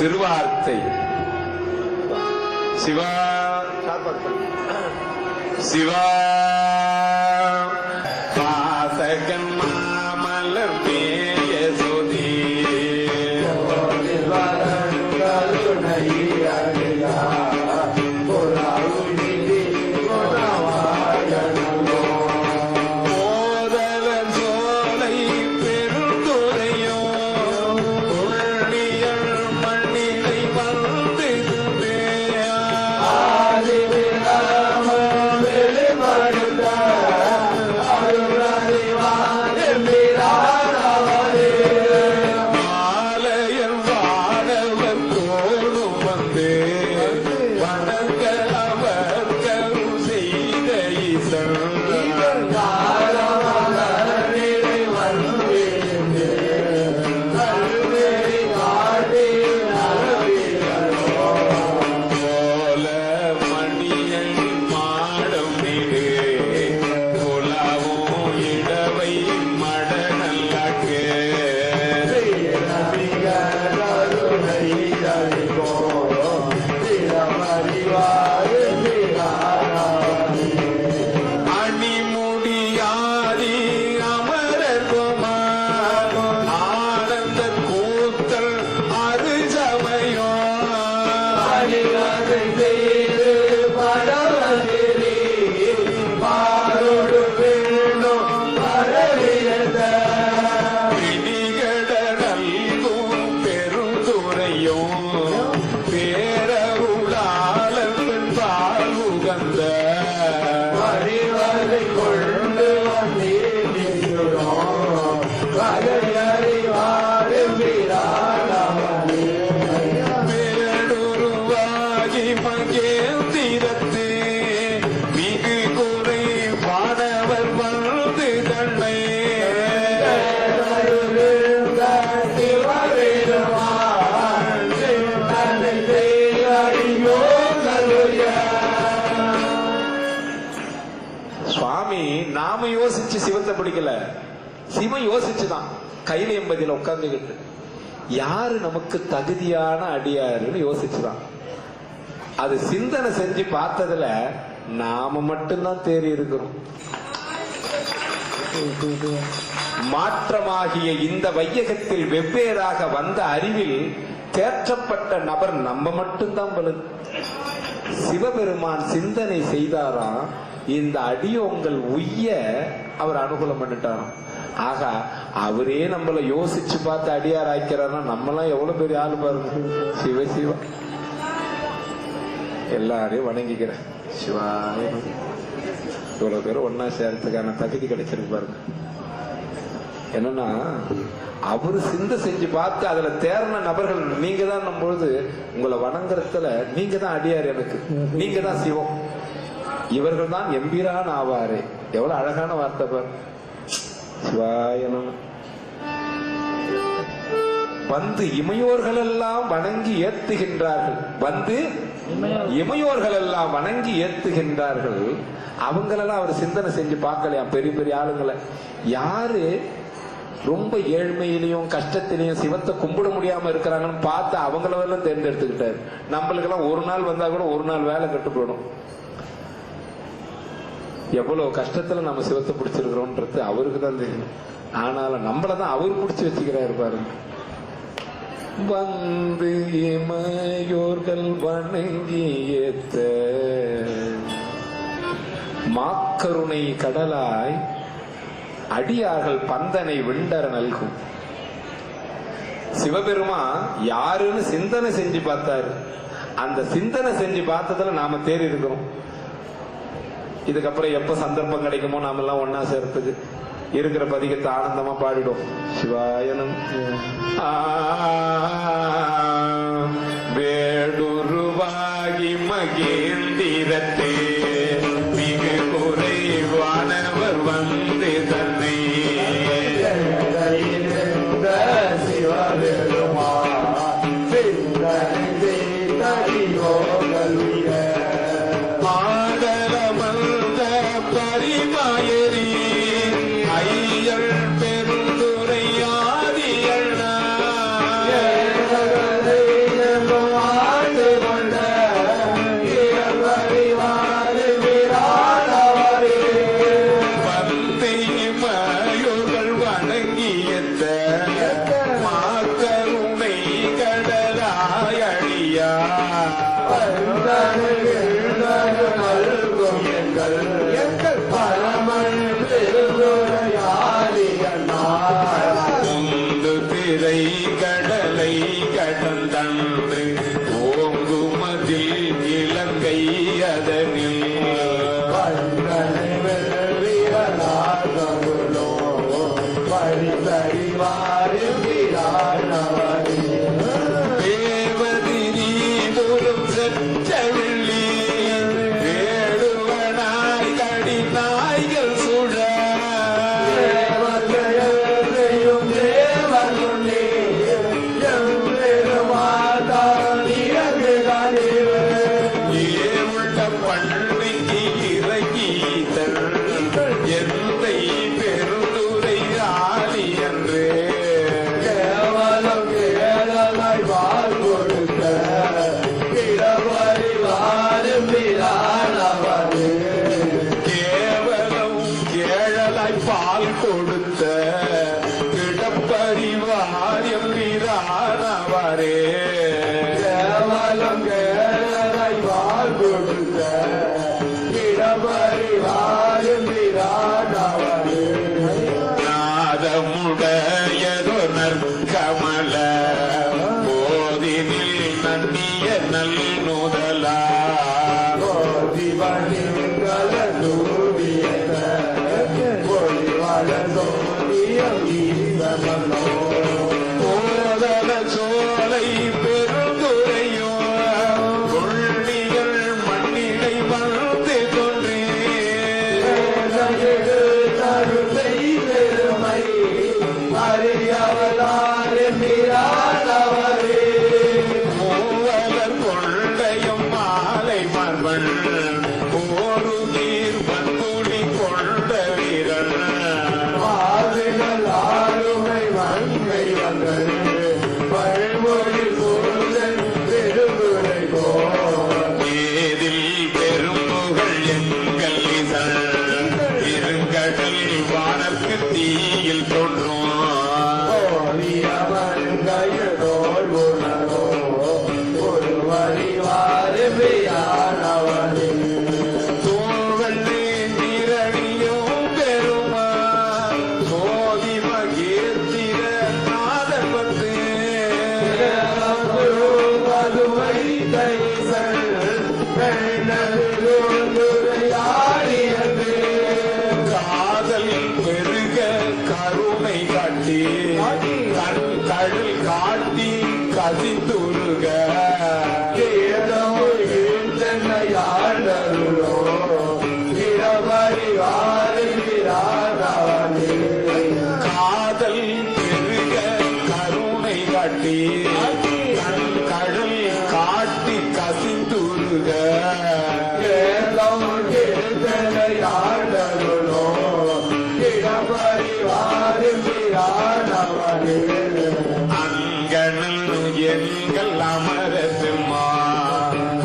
திருவார்த்தை சிவா சிவா பாசகன் மாமலர் மேய சுதி நாம யோசிச்சு சிவத்தை பிடிக்கல, சிவன் யோசிச்சுதான் கையில எம்பதியில உட்கார்ந்துகிட்டு யாரு நமக்கு தகுதியான அடியாருன்னு யோசிச்சுதான். அது சிந்தனை செஞ்சு பார்த்ததுல நாம மட்டும்தான் தேறி இருக்கிறோம். மாற்றமாகிய இந்த வையகத்தில் வெவ்வேறாக வந்த அறிவில் தேற்றப்பட்ட நபர் நம்ம மட்டும்தான் பலன். சிவபெருமான் சிந்தனை செய்தாராம், இந்த அடியோங்கள் உய்ய அவர் அனுகூலம் பண்ணிட்டாராம். ஆக அவரே நம்மள யோசிச்சு பார்த்து அடியார் ஆக்கிறார்னா நம்மளாம் எவ்வளவு பெரிய ஆளு பாருங்க. சிவ சிவா எல்லாரையும் வணங்கிக்கிறேன். சிவாய இவ்வளவு பேரும் ஒன்னா சேர்றதுக்கான தகுதி கிடைச்சிருக்கு பாருங்க. என்னன்னா அவரு சிந்தை செஞ்சு பார்த்து அதுல தேர்ன நபர்கள் நீங்க தான் நம்பொழுது உங்களை வணங்குறதுல நீங்க தான் அடியார், எனக்கு நீங்க தான் சிவம், இவர்கள் தான் எம்பிரான் ஆவாரே. எவ்வளவு அழகான வார்த்தை பாரு. சிவாயனம் வந்து இமையோர்கள் எல்லாம் வணங்கி ஏத்துகின்றார்கள். வந்து இமையோர்கள் எல்லாம் வணங்கி ஏத்துகின்றார்கள். அவங்களெல்லாம் அவர் சிந்தனை செஞ்சு பார்க்கலையா பெரிய பெரிய ஆளுங்களை. யாரு ரொம்ப ஏழ்மையிலையும் கஷ்டத்திலையும் சிவத்தை கும்பிட முடியாம இருக்கிறாங்கன்னு பார்த்து அவங்களெல்லாம் தேர்ந்தெடுத்துக்கிட்டாரு. நம்மளுக்கெல்லாம் ஒரு நாள் வந்தா கூட ஒரு நாள் வேலை கட்டு போயிடும். எவ்வளவு கஷ்டத்துல நம்ம சிவத்தை பிடிச்சிருக்கிறோம்ன்றது அவருக்கு தான் தெரியும். ஆனாலும் நம்மளதான் அவர் பிடிச்சு வச்சுக்கிறாரு பாருங்க. வந்து இமையோர்கள் வணங்கி ஏத்த மாக்கருணை கடலாய் அடியார்கள் பந்தனை விண்டர நல்கும். சிவபெருமான் யாருன்னு சிந்தனை செஞ்சு பார்த்தாரு. அந்த சிந்தனை செஞ்சு பார்த்ததுல நாம தேறி இருக்கிறோம். இதுக்கப்புறம் எப்ப சந்தர்ப்பம் கிடைக்குமோ நாம எல்லாம் ஒன்னா சேர்த்துக்கு இருக்கிற பதிகத்தை ஆனந்தமா பாடிடும். சிவாயனம் வேடுருவாகி மகேந்திரத்தே மிகு குறைவானவர் வந்து தன்னை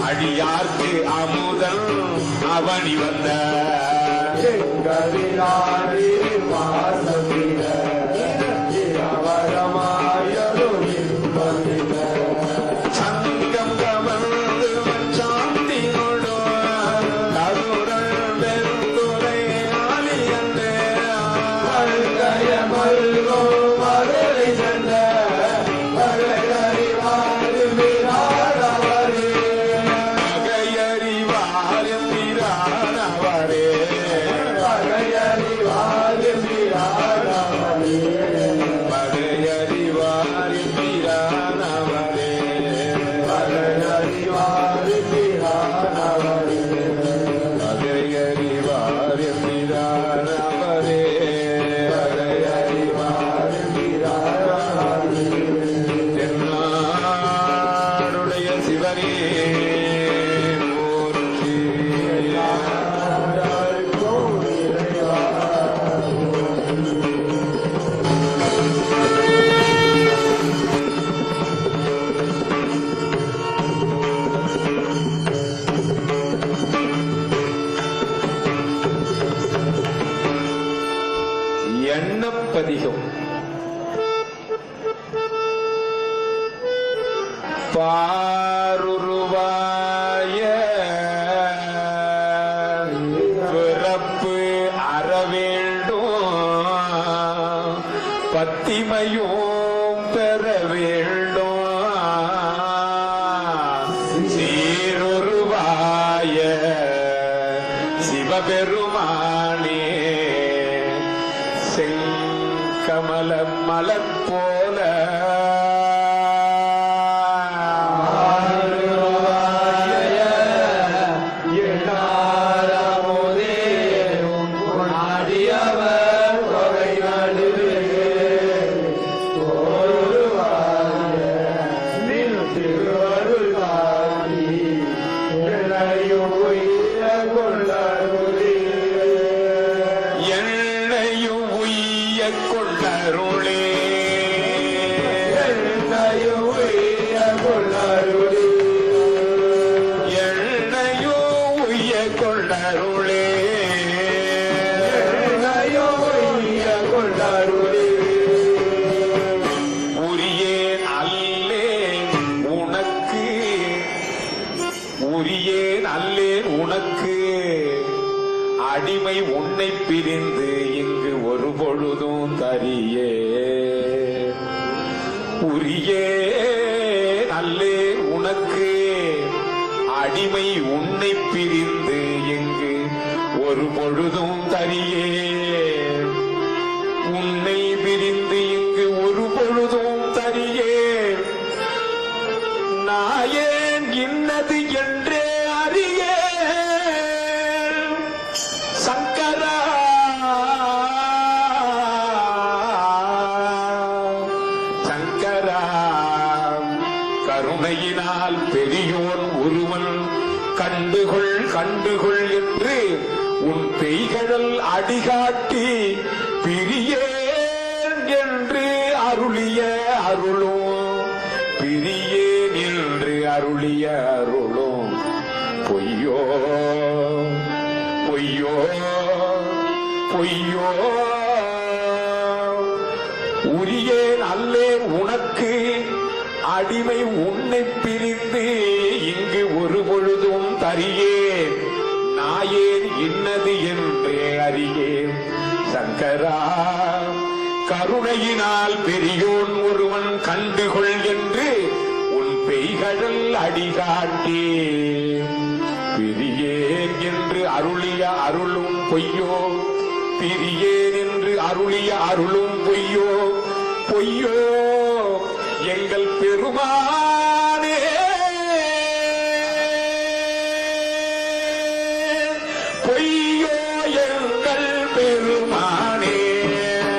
அடியார்க்கு அமுதன் அவனி வந்த சங்கம் கமர்ந்து சாந்தி கொடு கருடன் பெருந்துரை ஆலியந்தே மல்கோ மதுரை சென்ற எண்ணப்பதிகம். பாருருவாய பிறப்பு அறவேண்டும் பத்திமையும் பெற வேண்டும் சீருருவாய சிவபெருமானே செங்கமலம் மலர் போல அடிமை உன்னை பிரிந்து இங்கு ஒரு பொழுதும் தரியே உரியே நல்லே உனக்கு அடிமை உன்னை பிரிந்து இங்கு ஒரு பொழுதும் தரியே உன்னை பிரிந்து இங்கு ஒரு பொழுதும் தரியே நாயேன் இன்னது என்றே அறியே சங்கரா சங்கரா கருணையினால் பெரியோன் ஒருவன் கண்டுகொள் கண்டுகொள் என்று உன் பெய்கடல் அடிகாட்டி பிரியேன் என்று அருளிய அருளும் பிரியேன் என்று அருளிய அருளும் பொய்யோ பொய்யோ பொய்யோ உரியேன் அல்லேன் உனக்கு அடிமை உன்னை பிரிந்து இங்கு ஒரு பொழுதும் தரியேன் நாயேன் இன்னது என்றே அறியேன் சங்கரா கருணையினால் பெரியோன் ஒருவன் கண்டுகொள் என்று உன் பெய்கடல் அடிகாட்டி பிரியேன் என்று அருளிய அருளும் பொய்யோ பிரியேன் என்று அருளிய அருளும் பொய்யோ பொய்யோ எங்கள் பெருமானே பொய்யோ எங்கள் பெருமானே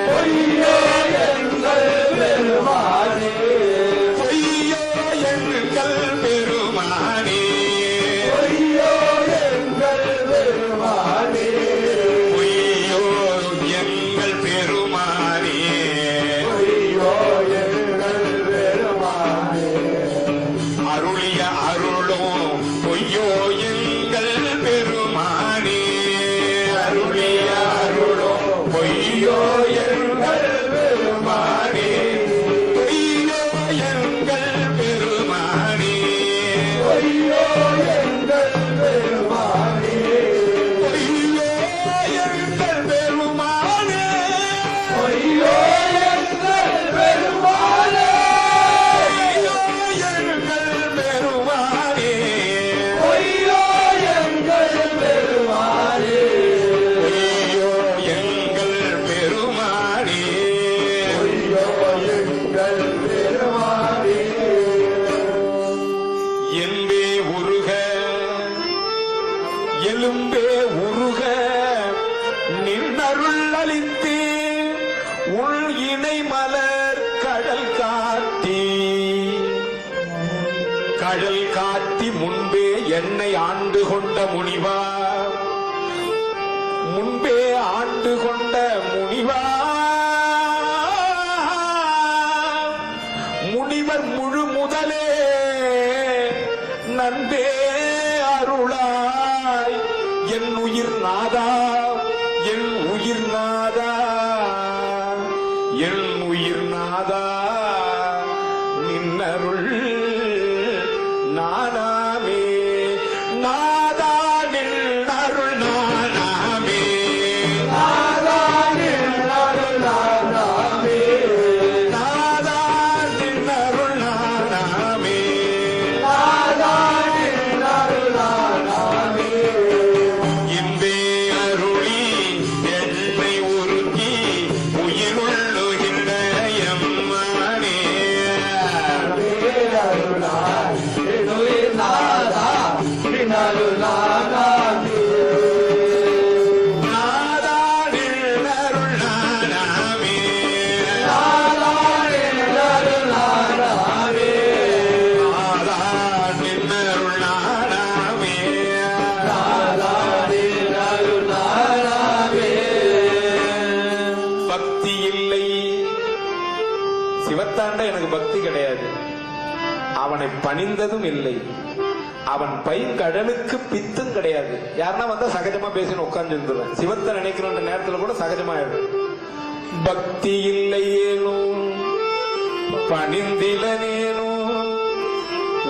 பொய்யோ எங்கள் பெருமானே பொய்யோ எங்கள் பெருமானே பொய்யோ எங்கள் பெருமானே பொய்யோ எங்கள் பெருமானே பொய்யோ எங்கள் பெருமானே அருளிய அருளும் பொய்யோ எங்கள் பெருமானே அருளிய அருளும் பொய்யோ எங்கள் பெருமானே பொய்யோ எங்கள் பெருமானே பொய்யோ எங்கள் பெருமானே பொய்யோ எங்கள் பெருமானே பொய்யோ எங்கள் பெருமானே பொய்யோ எங்கள் பெருமானே பொய்யோ எங்கள் பெருமானே பொய்யோ எங்கள் பெருமானே என்பே உருக எலும்பே உருக நின்னருள் அளித்து உள் இணை மலர் கடல் காட்டி கடல் காட்டி முன்பே என்னை ஆண்டு கொண்ட முனிவா முன்பே ஆண்டு கொண்ட முனிவா முனிவர் முழு முதலே நன்பே அருளாய் என் உயிர் நாதா என் உயிர் நாதா என் உயிர் நாதா நின்னருள் நானாமே நாதா நின்னருள் நானாமே நாதா நின்னருள் நானாமே நாதா நின்னருள் நானாமே நாதா நின்னருள் நானாமே இன்பே அருளி என்னை உருக்கி உயிருள்ளுகின்ற சிவத்தாண்ட எனக்கு பக்தி கிடையாது, அவனை பணிந்ததும் இல்லை, அவன் பைங்கடலுக்கு பித்தும் கிடையாது. யாருன்னா வந்தா சகஜமா பேசின்னு உட்கார்ந்து இருந்துருவேன். சிவத்தை நினைக்கிற நேரத்துல கூட சகஜமாயிடும். பக்தி இல்லையேனும் பணிந்திலனேனும்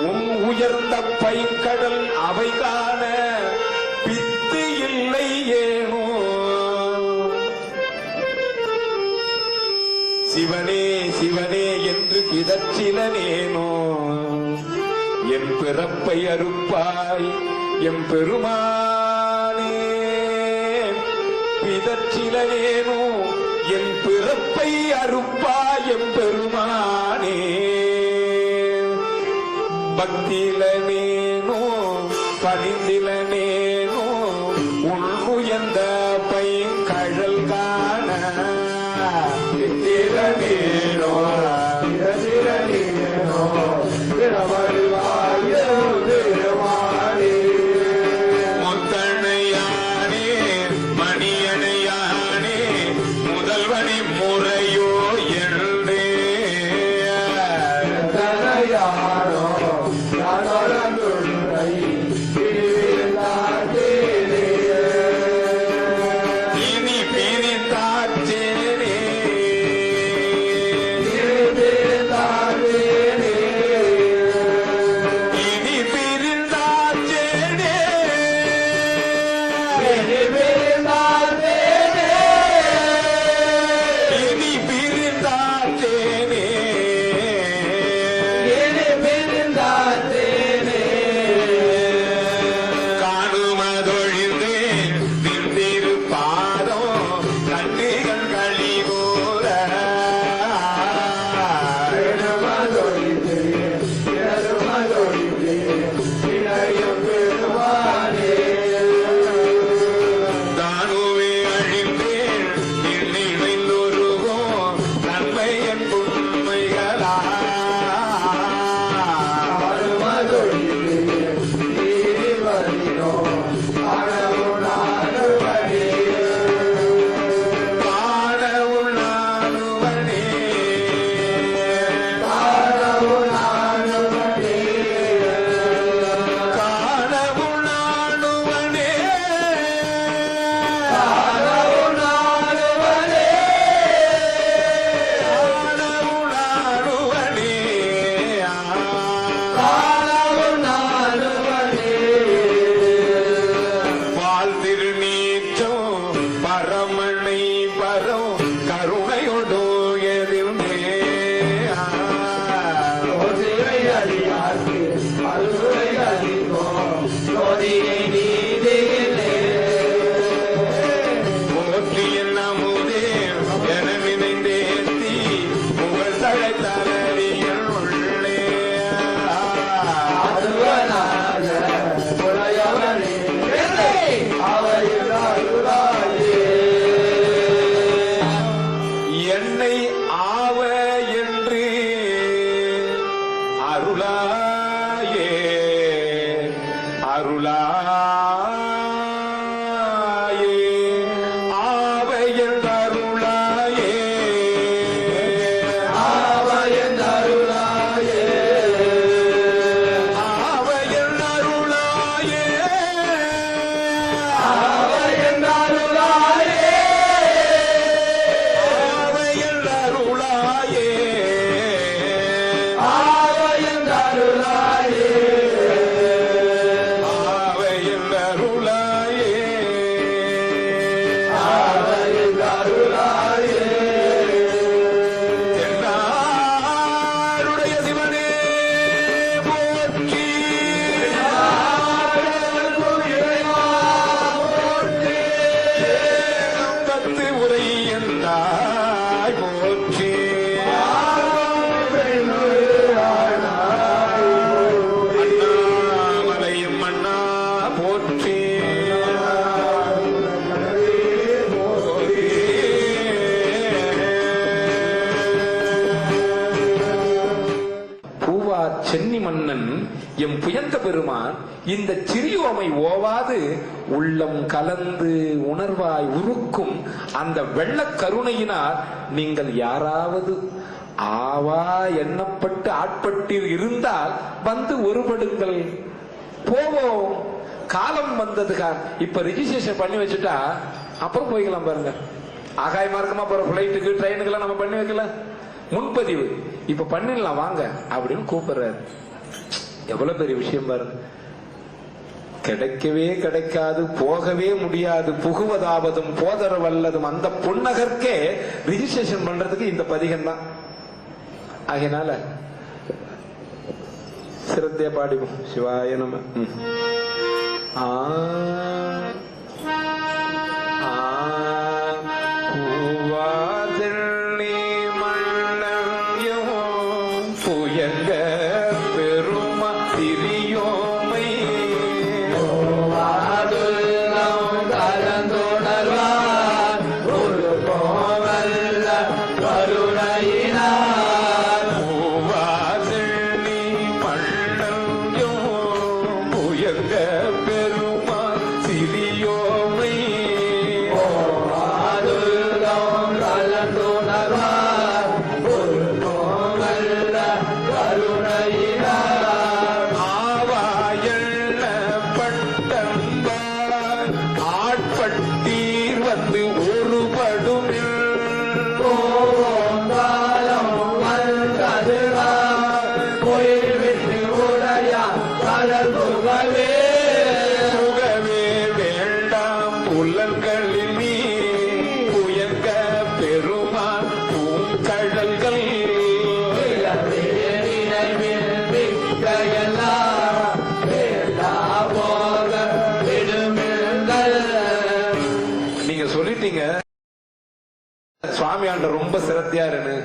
உன் உயர்ந்த பைங்கடல் அவை காண பித்து இல்லை ஏனோ. சிவனே சிவனே என்று பிதற்றிலனேனோ, என் பிறப்பை அறுப்பாய் எம் பெருமானே. பிதற்றிலனேனோ என் பிறப்பை அறுப்பாய் எம் பெருமானே. பக்திலனேனோ பணிந்திலனேனோ உன் உயர்ந்த பைங்கழல் காண பித்திலனேனோ பிறந்திலனேனோ முத்தனையானே மணியனையானே முதல்வனி முறையோ என்றே இனி பிரிந்தாச்சேனே இனி பிரிந்தாச்சேனே இனி பிரிந்தாச்சேனே காணுமதொழிந்து நின்றிரு பாதம் கண்ணிகள் கழிவோர தானுவே அழிந்தேன் நின்னிடைந்தொருவோம் நன்மை என் உண்மைகளா. காணவுள் நானுவனே காணவுள் நானுவனே காணவுள் நானுவனே. பால் திருநீற்றம் பரமனை பரம் கருணையொடோ எதிர்ந்தே போற்றி என்ன முதே என நினைந்தேத்தி புகழ் தழை தளரியல் உள்ளே என்னை ஆவ என்று அருளாயே அருளாயே ஆவ என்று அருளாயே ஆவ என்று அருளாயே ஆவ என்று அருளாயே ஆவ என்று அருளாயே ஆவையல் அருளாயே ஆவையல் அருளாயே ஆவையல் அருளாயே ஆவையல் அருளாயே. தென்னாருடைய சிவனே போற்றி பத்து உரை என்றாய் போற்றி அண்ணாமலையும் மன்னா போற்றி பூவார் சென்னி மன்னன் எம் புயந்த பெருமான் இந்த சிறியோமை ஓவாது உள்ளம் கலந்து உணர்வாய் உருக்கும் அந்த வெள்ள கருணையினால் நீங்கள் யாராவது ஆவா எண்ணப்பட்டு ஆட்பட்டீர் இருந்தால் வந்து ஒருபடுங்கள், போவோம். காலம் வந்ததுக்கான். இப்ப ரிஜிஸ்ட்ரேஷன் பண்ணி வச்சுட்டா அப்புறம் போய்க்கலாம் பாருங்க. ஆகாய மார்க்கமா போற பிளைட்டுக்கு ட்ரெயினுக்கு எல்லாம் நம்ம பண்ணி வைக்கல, முன்பதிவு இப்ப பண்ணிடலாம் வாங்க அப்படின்னு கூப்பிடுறாரு. எவ்வளவு பெரிய விஷயம் பாருங்க. கிடைக்கவே கிடைக்காது, போகவே முடியாது, புகுவதாவதும் போதர வல்லதும் அந்த பொன்னகர்க்கே ரிஜிஸ்ட்ரேஷன் பண்றதுக்கு இந்த பதிகம் தான். ஆகையினால சிரத்தைய பாடிவோம். சிவாய நம. புயங்க பெருமா திரியோமை கலந்துணர்வார் ஒரு கோவல்ல கருணையினார் பூவாதெள்ளி மண்ணோ புயங்க பெருமா திரியோமை கலந்துணர்வார் ஒரு கோவல்ல கருணையினார் ஆவாயள்ள பட்டம்பார் ஆட்பட்டீர் வந்து ஒருபடும் புகவே வேண்டாம் புலன்களில் நீ புயங்க பெருமான் பூங்கடல்கள் நீங்க சொல்லிட்டீங்க சுவாமியாண்ட ரொம்ப சிரத்தையாருன்னு.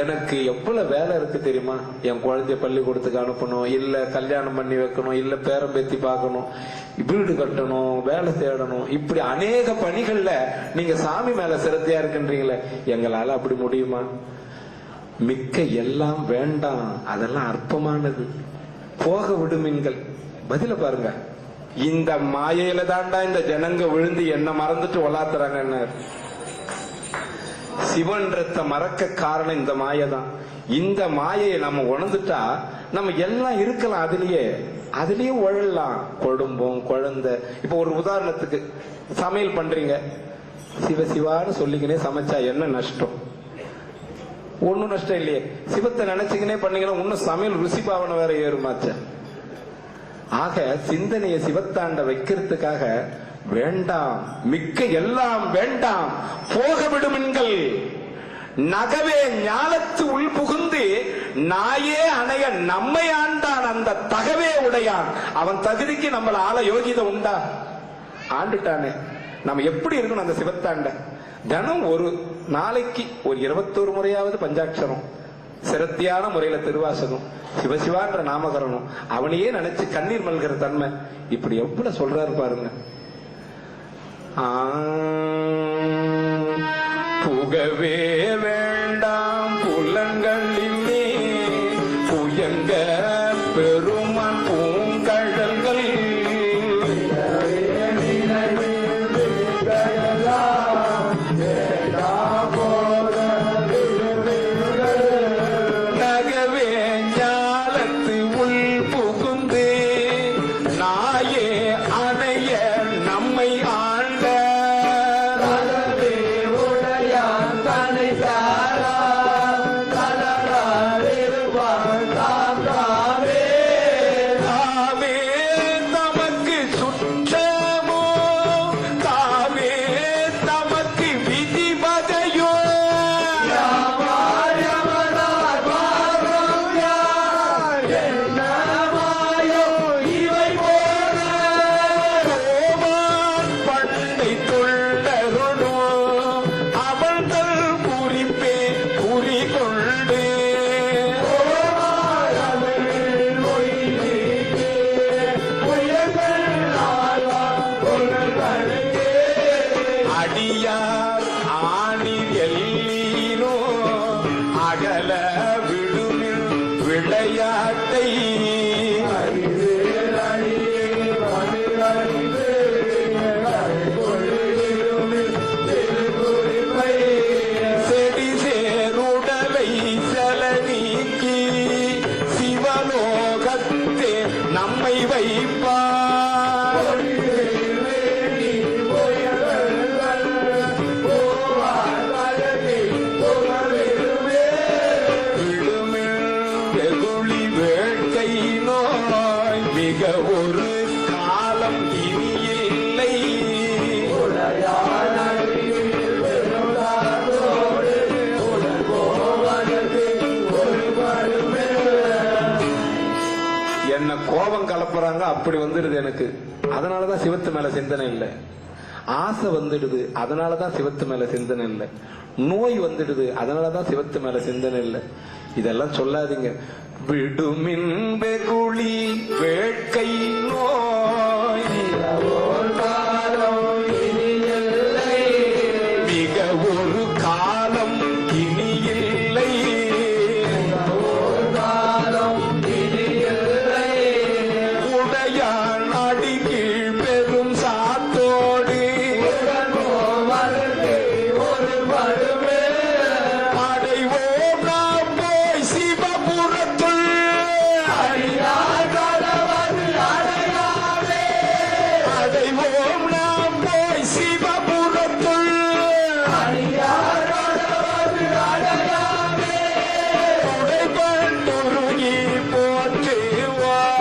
எனக்கு எவ்வளவு வேலை இருக்கு தெரியுமா? என் குழந்தைய பள்ளிக்கூடத்துக்கு அனுப்பணும், இல்ல கல்யாணம் பண்ணி வைக்கணும், இல்ல பேரம் பேத்தி பார்க்கணும், வீடு கட்டணும், வேலை தேடணும், இப்படி அநேக பணிகள்ல நீங்க சாமி மேல சிரத்தையா இருக்குன்றீங்களே, எங்களால அப்படி முடியுமா? மிக்க எல்லாம் வேண்டாம், அதெல்லாம் அற்பமானது, போக விடுமீன்கள். பதில பாருங்க. இந்த மாயையில தாண்டா இந்த ஜனங்க விழுந்து என்ன மறந்துட்டு ஒலாத்துறாங்க. என்ன சிவன்றத மறக்க காரணம் இந்த மாயைதான். இந்த மாயையை நம்ம உணர்ந்துட்டா நம்ம எல்லாம் இருக்கலாம், அதுலயே உழலாம். குடும்பம், குழந்தை. இப்ப ஒரு உதாரணத்துக்கு சமையல் பண்றீங்க, சிவ சிவான்னு சொல்லிக்கினே சமைச்சா என்ன நஷ்டம்? ஒன்னும் நஷ்டம் இல்லையே. சிவத்தை நினைச்சுக்கினே பண்ணீங்கன்னா இன்னும் சமையல் ருசி பாவனை வேற ஏறுமாச்ச. ஆக சிந்தனையை சிவத்தாண்ட வைக்கிறதுக்காக வேண்டாம், மிக்க எல்லாம் வேண்டாம், போக விடுமீன்கள். நகவே ஞாலத்து உள் புகுந்து நாயே அணைய நம்மை ஆண்டான் அந்த தகவே உடையான். அவன் தகுதிக்கு நம்மள ஆள யோகிதை உண்டா? ஆண்டுட்டானே. நம்ம எப்படி இருக்கணும் அந்த சிவத்தாண்ட? தினம் ஒரு நாளைக்கு ஒரு 21 முறையாவது பஞ்சாட்சரம், சிரத்தியான முறையில திருவாசகம், சிவசிவான்ற நாமகரணம், அவனையே நினைச்சு கண்ணீர் மல்கிற தன்மை. இப்படி எவ்வளவு சொல்றாரு பாருங்க. புகவே வேண்டாம் புலன்களிலே புயங்க பெருமான் பூங்கடல்கள் நகவே ஞாலத்து உள் புகுந்து நாயே அணைய நம்மை ஆண்ட அடியார் ஆணிர் எல்லீனோ அகல விடுமில் விளையாட்டை நம்மை வைப்பார். வெகுளி வேட்கை நோய் மிக ஒரு காலம் இனி இல்லை. என்ன கோபம் கலப்புறாங்க, அப்படி வந்துடுது எனக்கு. அதனாலதான் சிவத்து மேல சிந்தனை இல்லை. ஆசை வந்துடுது, அதனாலதான் சிவத்து மேல சிந்தனை இல்லை. நோய் வந்துடுது, அதனாலதான் சிவத்து மேல சிந்தனை இல்லை. இதெல்லாம் சொல்லாதீங்க. விடுமின் வெகுளி வேட்கை நோய் மிக ஒரு காலம் இனி இல்லை. உடையான் அடி கீழ் பெரும் சாத்தோடு அடைவோம் நாம் போய் சிவபுரத்துள். அடைவோம் நாம் போய் சிவபுரத்துள். உடைபண்டுருகி போற்றுவார்.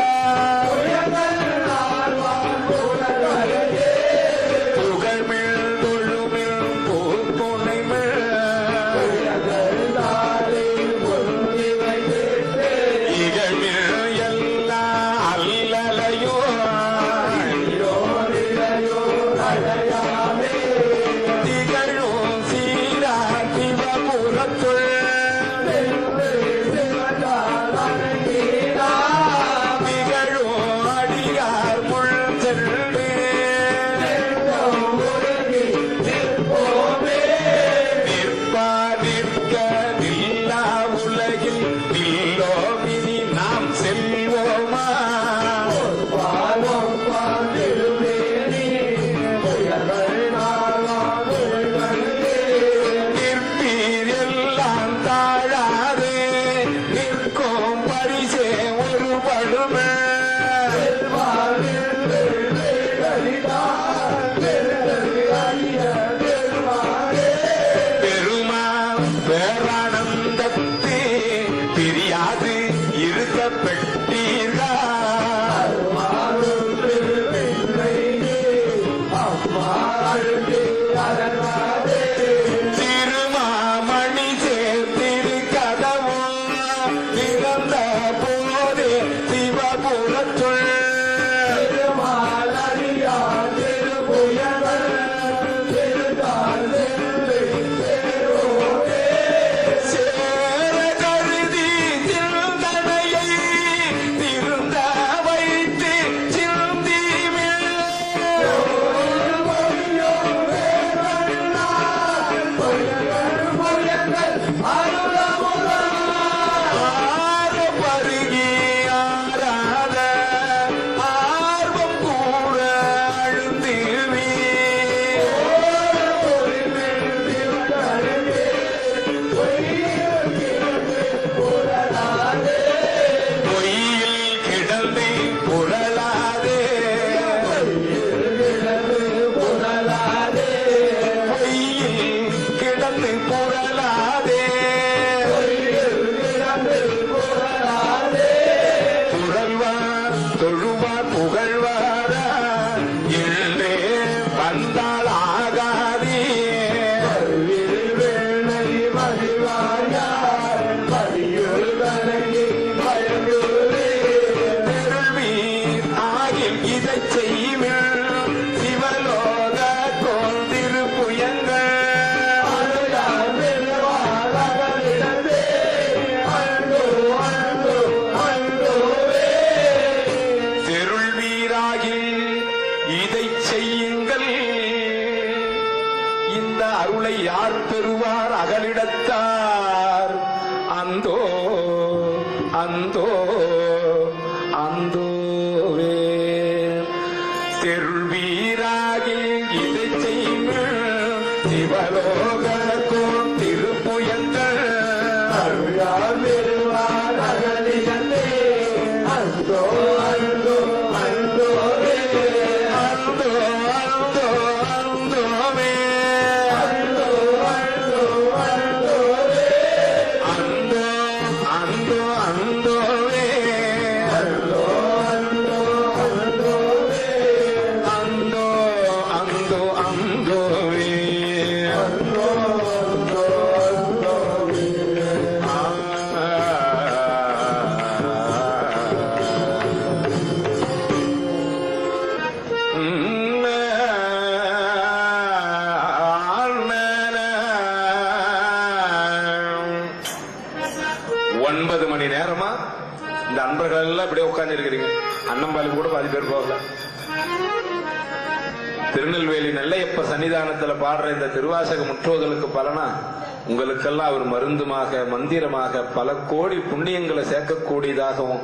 புகழ்மிழ் தொழுமிழ் பூப்புனைமிழ் இகழ்மிழ் எல்லா அல்லலையோ திகழும் சீரா சிவபுரத்துள். திகழும் அடியார் முள் சென்று நிற்பார் நிற்க நில்லா உலகில் நில்லோமினி நாம் செல்வோமா. நிற்பீர் எல்லாம் தாழாதே நிற்கும் பரிசே ஒரு படுமே. பெருமாள் பேரானந்தத்து பிரியாது இருக்கப்பட்டீர்கள். திருமாமணி சேர்த்திரு கதவும் திறந்த போதே சிவபுரத்துள். சேர கருதி சிந்தனையை திருந்த வைத்து சிந்திமிழ். ஆர பருகி ஆராத ஆர்வம் கூட அழுந்துவி. பொய்யில் கிடந்து புரளாதே பொய்யில் கிடந்து புரளாதே. புகழ்வார் தொழுவார் புகழ்வார என்றே வந்தால் ஆகாதே. பெருள்வீர் ஆகில் இதைச் செய்மிழ் சிவலோக கொண்டிருப்புயங்கள். தெருள்வீராகில் இதைச் செய்யுங்கள். இந்த அருளை யார் பெறுவார் அகலிடத்தார்? அந்தோ அந்தோ அந்தோவே. தெருள்வீராகில் இதைச் செய்யுங்கள் சிவலோக திருப்புயங்கள். அருளார் பெறுவார் அகலிடத்தே. அந்தோ அந்தோ 9 மணி நேரமா இந்த அன்பர்கள் எல்லாம் இப்படியே உட்கார்ந்து இருக்கிறீங்க. அண்ணம்பாலி கூட பாதி பேர் போகல. திருநெல்வேலி நெல்லையப்ப சன்னிதானத்துல பாடுற இந்த திருவாசக முற்றோதலுக்கு பலனா உங்களுக்கெல்லாம் அவர் மருந்துமாக மந்திரமாக பல கோடி புண்ணியங்களை சேர்க்கக்கூடியதாகவும்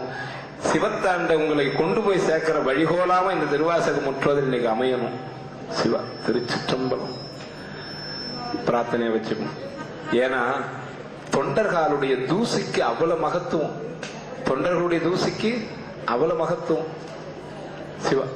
சிவத்தாண்ட உங்களை கொண்டு போய் சேர்க்கிற வழிகோலாம இந்த திருவாசக முற்றோதல் இன்னைக்கு அமையணும். சிவா திருச்சிற்றம்பலம் பிரார்த்தனையை வச்சுக்கணும். ஏன்னா தொண்டர்களுடைய தூசிக்கு அவ்வளவு மகத்துவம், தொண்டர்களுடைய தூசிக்கு அவ்வளவு மகத்துவம். சிவா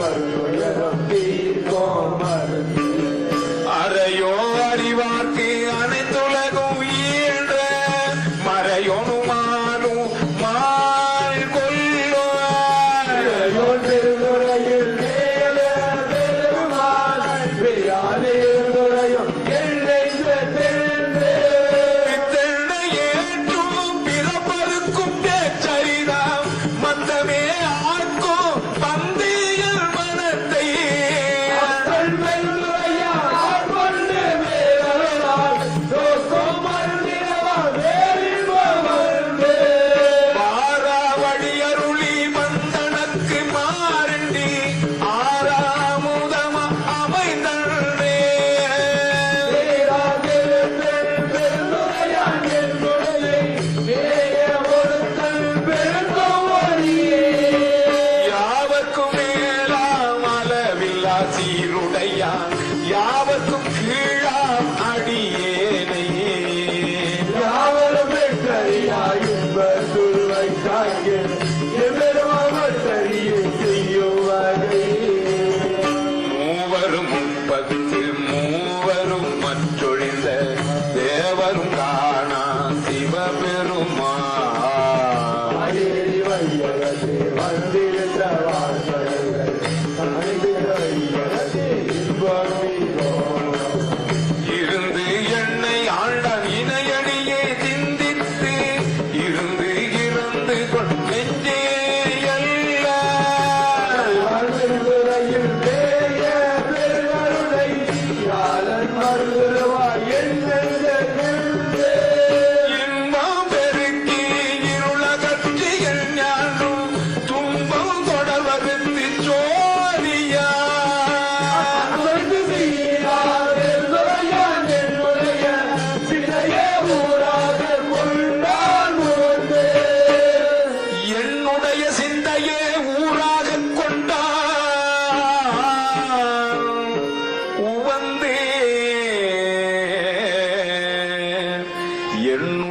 வருதுயரம் தீர்க்கோமர்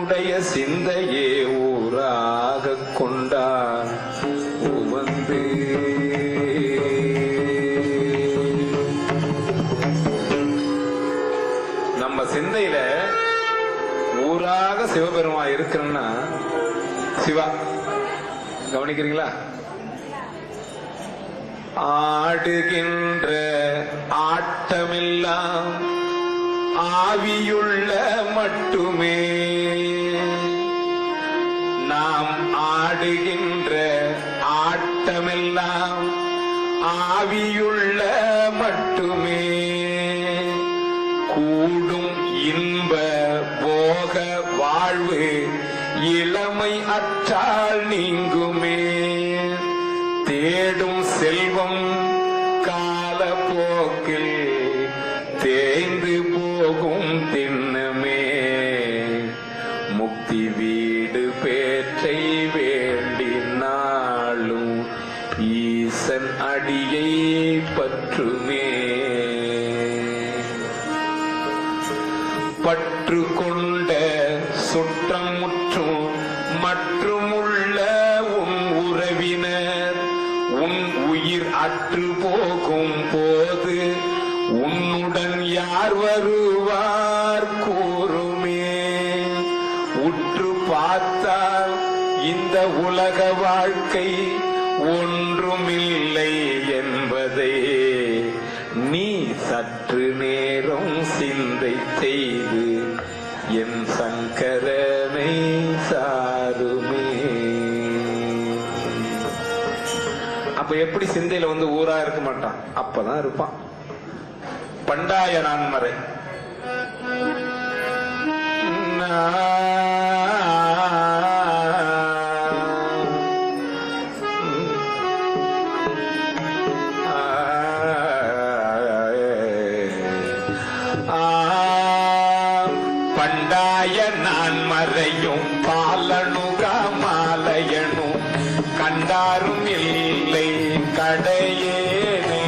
தன்னுடைய சிந்தையே ஊராக கொண்டார் உவந்து. நம்ம சிந்தையில ஊராக சிவபெருமான் இருக்குன்னா சிவா கவனிக்கிறீங்களா? ஆடுகின்ற ஆட்டமெல்லாம் ஆவியுள்ள மட்டுமே. நாம் ஆடுகின்ற ஆட்டமெல்லாம் ஆவியுள்ள மட்டுமே. கூடும் இன்ப போக வாழ்வு இளமை அற்றால் நீங்குமே. தேடும் செல்வம் கால போக்கில் தேய்ந்து போகும் திண்ணமே. முக்தி வீடு பேற்றை வேண்டினாலும் ஈசன் அடியை பற்றுமே. பற்று கொண்ட சுற்றம் முற்றும் மற்றும் உள்ள உன் உறவினர் உன் உயிர் அற்று போகும் போது உன்னுடன் யார் வருவார் கூறுமே. உற்று பார்த்தால் இந்த உலக வாழ்க்கை ஒன்றுமில்லை என்பதை நீ சற்று நேரம் சிந்தை செய்து என் சங்கரனை சாருமே. அப்ப எப்படி சிந்தையில ஊரா இருக்க மாட்டான்? அப்பதான் இருப்பான். பண்டாய நான்மறை பண்டாய நான்மறையும் பாலனுக மாலையனும் கண்டாரும் இல்லை கடையேனே.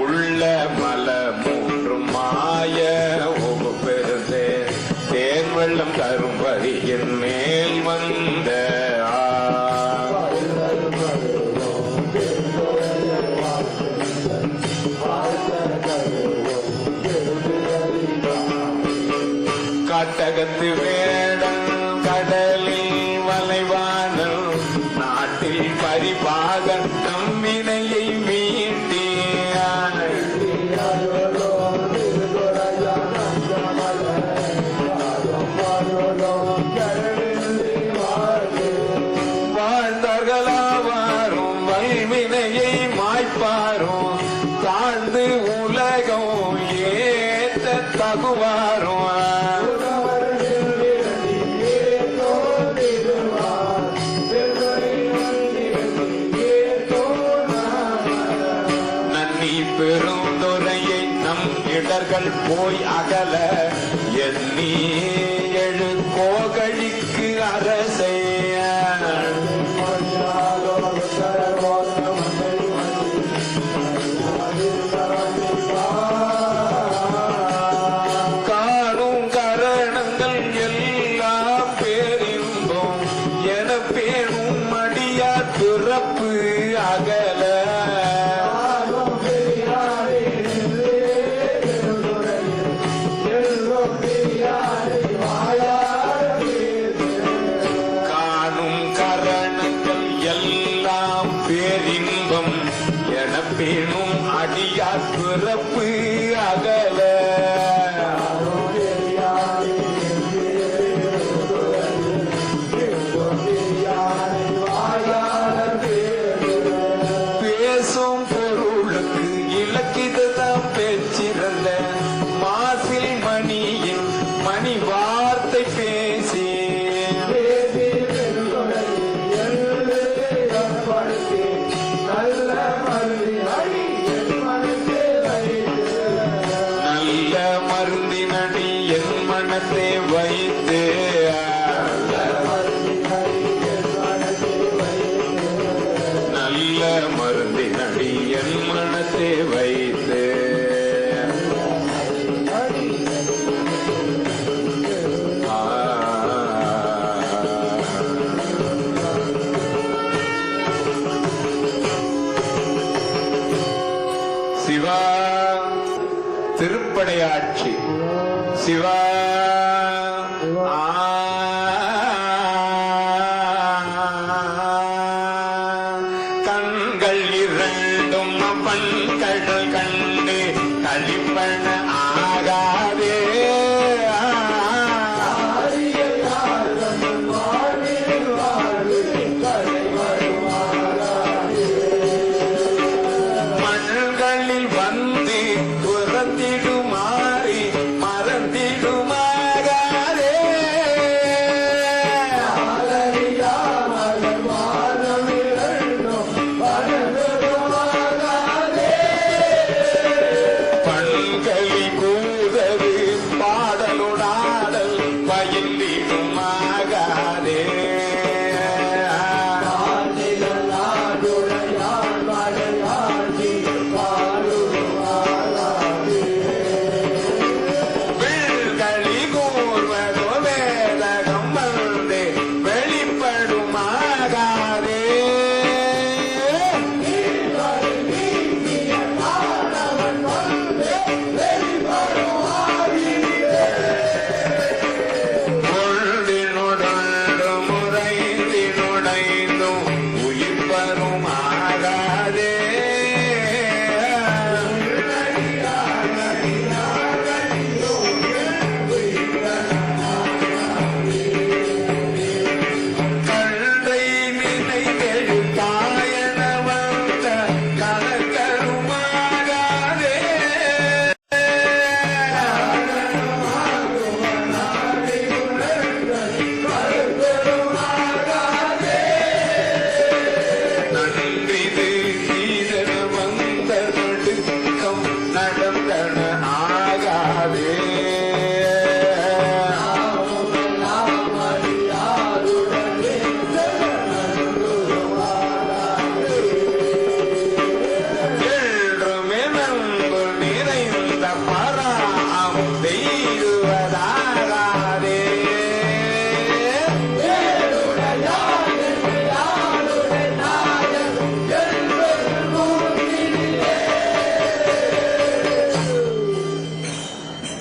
உள்ள மல மூன்றும் மாய ஒவ்வொரு பெருதே தேர்வெள்ளம் கரும்பரியின் மேல் வந்த காட்டகத்து வேடம் கடலில் வளைவானல் நாட்டில் பரிபாகன் நம்மினையை மீட்டியான். வாழ்ந்தார்களாவாரும் வல்வினையை மாய்ப்பாரும் தாழ்ந்து உலகம் ஏற்ற தகுவாரும். பெருந்துரையை நம் இடர்கள் போய் அகல எண்ணி எழு கோகழிக்கு அரசைய. காணும் கரணங்கள் எல்லாம் பேரின்பம் என பேணும் அடியார் பிறப்பு அகல. பேரின்பம் என பேணும் அடியார் பிறப்பு அகல. பேசும் பொருளுக்கு இலக்கிதான் பேச்சிறந்த மாசில் மணியின் மணி வார்த்தை பேசி நல்ல மருந்தினடி என் மனத்தை வைத்து சிவா கண்கள் இரண்டும் அவன் கடல் கண்டு கழிப்பன ஆகாதே மண்களில் வந்து துரத்திடுமாறி மறந்திடுமாகாதே பண்களி கூதது பாடலுடாடல் பயிலிடுமாகாதே வெள்களி கூர்வதோ வேதகம் வந்து வெளிப்படுமாகாதே பொழுதினுடொன்று முறைந்தினுடைந்தும் உயிர் வருமாகாதே கண்டை நினைவெழு காயன வந்த கணக்கருமாகாதே நன்றிது ஈரன வந்த நடுக்கம் நடந்தன ஆகாதே என்றுமே நன்பு நிறைந்த பராம் தெய்வதாகாதே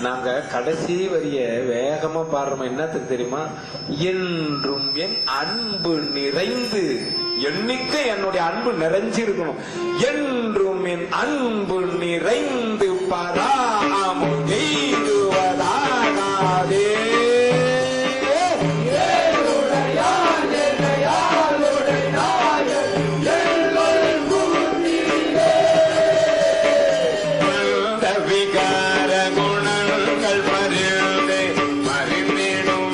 நாங்க கடைசி வரிய வேகமா பாடுறோம். என்னத்துக்கு தெரியுமா? என்றும் என் அன்பு நிறைந்து, எண்ணிக்கை என்னுடைய அன்பு நிறைஞ்சிருக்கணும். என்றும் என் அன்பு நிறைந்து பராமு எய்துவதாகாதே வந்த விகார குணங்கள் பறிந்து மறிந்திடுமாகாதே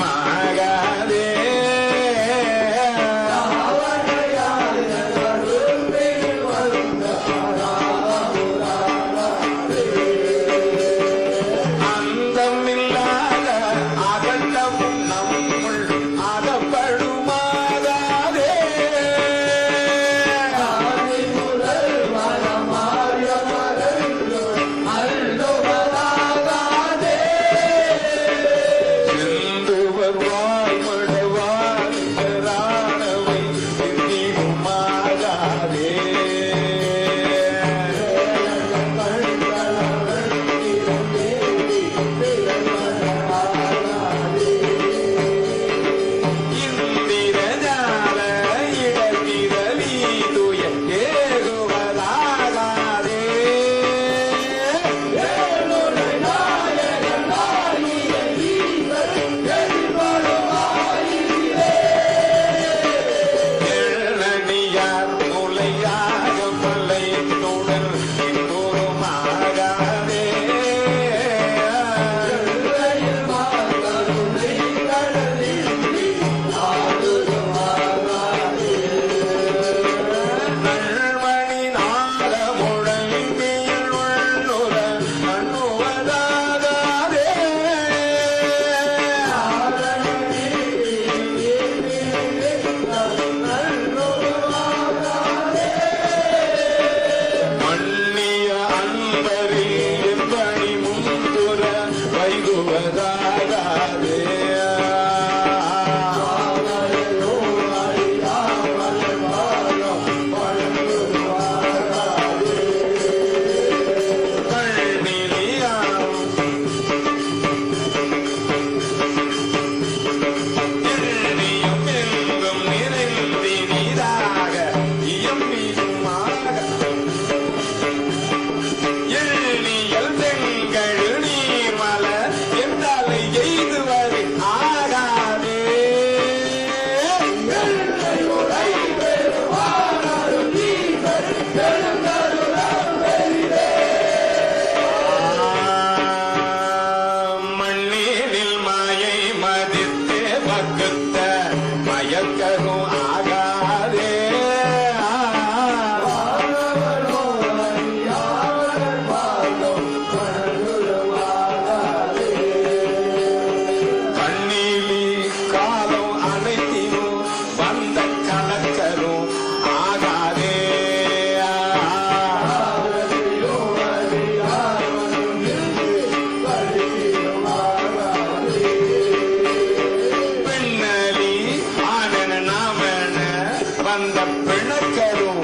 அந்த பிணக்கரும்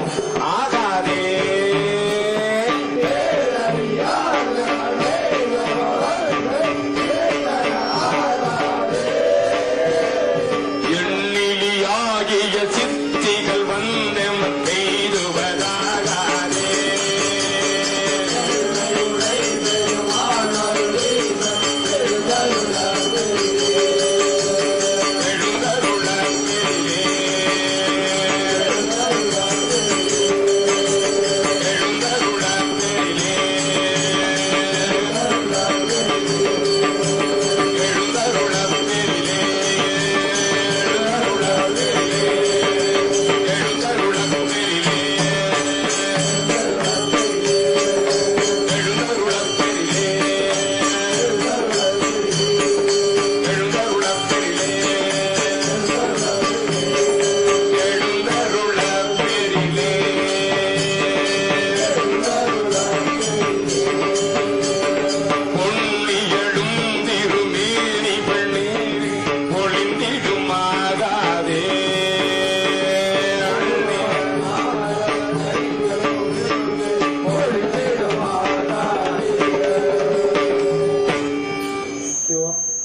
ஆகாதே. எண்ணிலியாகிய சித்திகள் வந்து பெய்துவதாகாதே.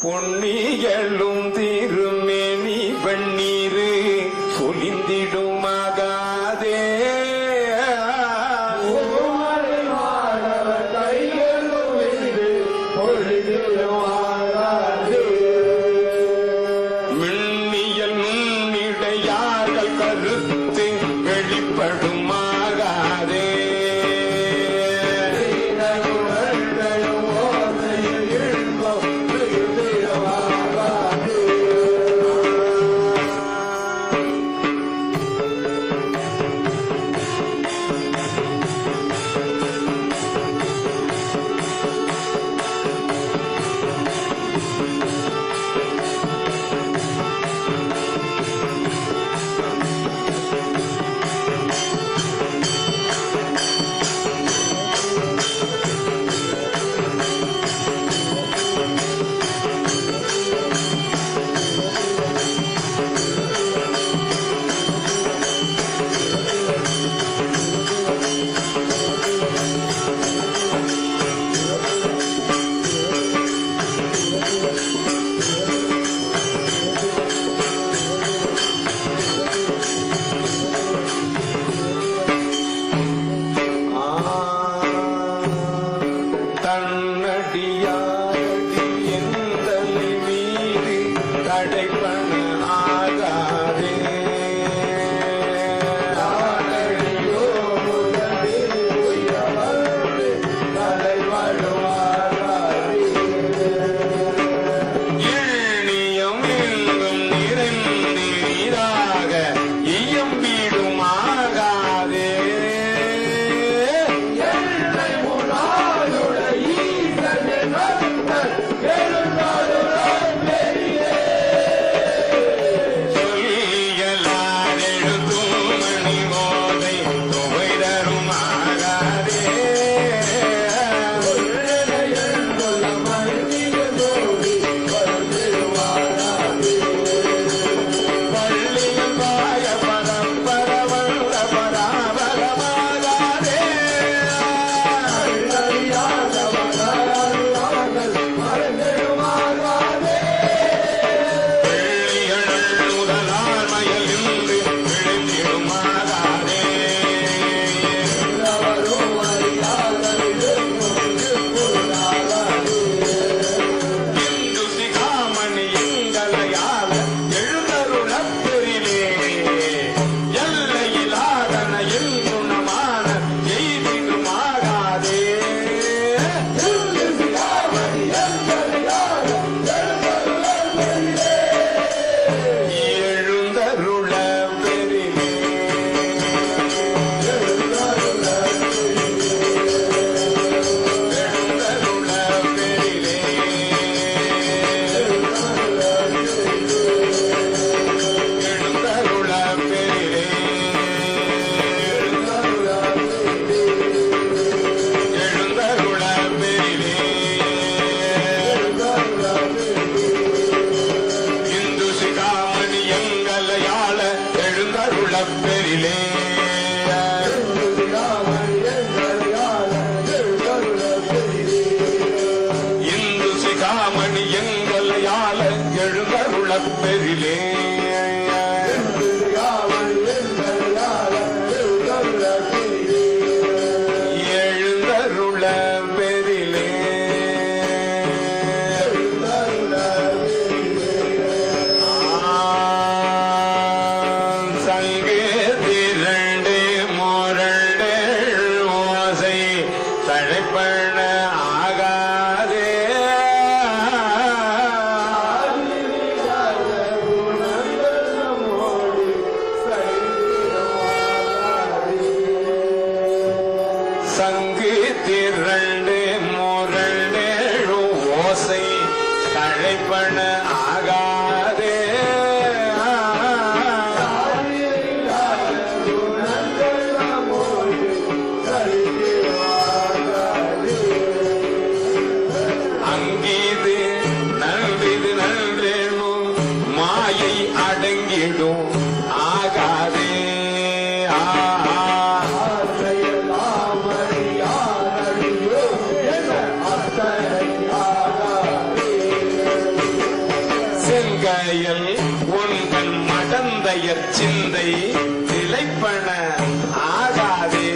பொன்னியலும் திருமேனி வெண்ணீரு சொலிந்திடுமாகாதே. மின்னியல் நுண்ணிடையார்கள் கருத்து வெளிப்படுமாகாதே. தன்னடியாடி எந்தலை மீது தடைப்பண ஆகாதே. இனியம் எங்கும் நிறைந்து நீராக இயம்பிடுமாகாதே. பெரிலே எழுந்தருள பெரிலே சங்கே திரண்டு முரண்டு ஓசை தழைப்பண ஆகாதே சங்கு திரண்டு முரண்டு ஓசை தழைப்பண ஆகாதே அங்கீது நன்றிது நன்றேனும் மாயை அடங்கிடும் ஆகாதே செங்காயல் உங்கள் மடந்தையர் சிந்தை திளைப்பன ஆகாதே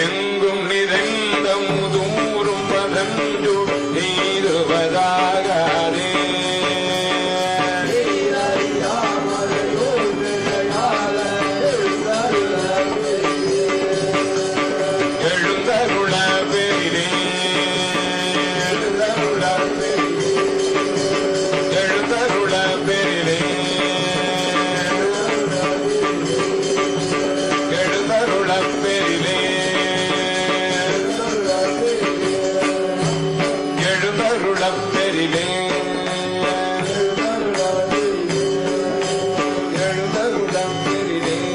எங்கும் நிறைந்த முதுமூறும் பதஞ்சு நீருவதாகாதே எழுந்தருள பெரிலே எழுந்தருள பெரிலே எழுந்தருள பெரிலே எழுந்தருள பெரிலே எழுந்தருள பெரிலே எழுந்தருள பெரிலே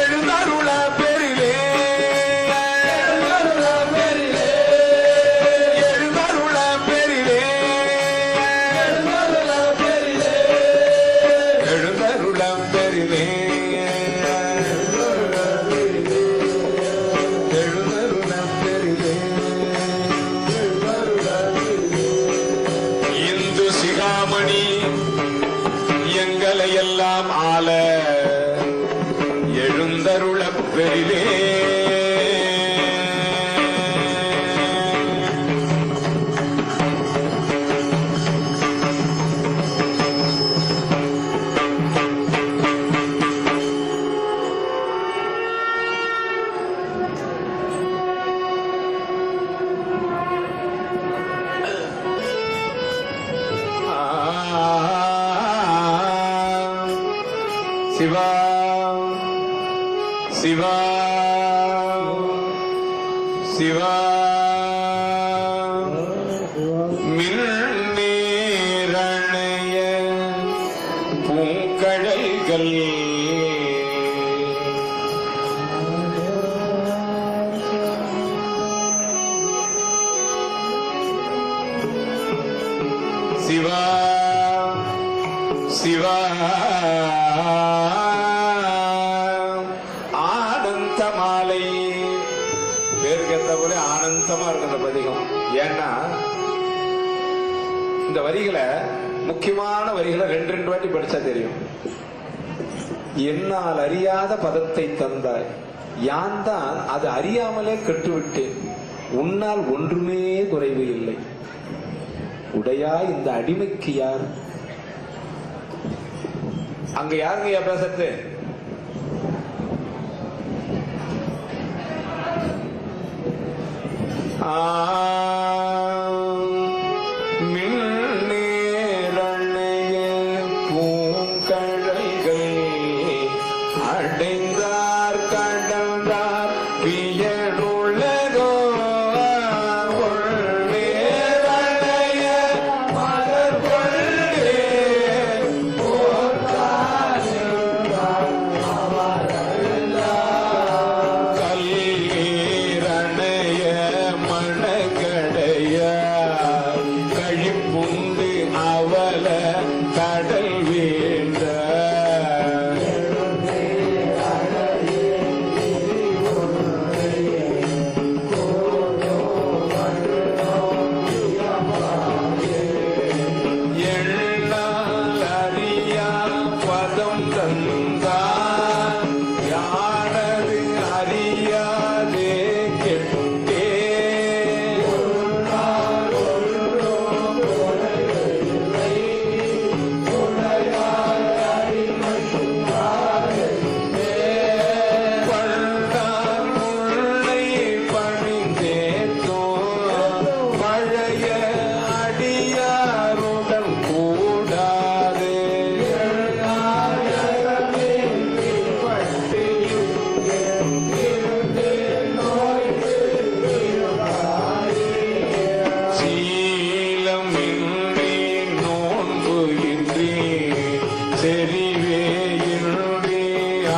எழுந்தருள பெரிலே எழுந்தருள பெரிலே எழுந்தருள பெரிலே இந்து சிகாமணி எங்களை எல்லாம் ஆள எழுந்தருள பெரிலே சிவா சிவா சிவா மின்னீரணைய பூங்கடல்கள் சிவா சிவா ஆனந்த மாலை பேருக்கு ஏற்ற போல ஆனந்தமா இருக்கு அந்த பதிகம். ஏன்னா இந்த வரிகளை முக்கியமான வரிகளை ரெண்டு ரெண்டு வாட்டி படிச்சா தெரியும். என்னால் அறியாத பதத்தை தந்தாய், யான் தான் அது அறியாமலே கட்டுவிட்டேன், உன்னால் ஒன்றுமே குறைவு இல்லை, உடையா இந்த அடிமைக்கு யார்? அங்க யாருங்க பேசுறது? மின்னேரணைய பூங்கடல்கள் அடைந்தார் கடந்தார் வியனுலகோ நேரணைய மலர் கொண்டே கல்லீரணைய மணக்கடல்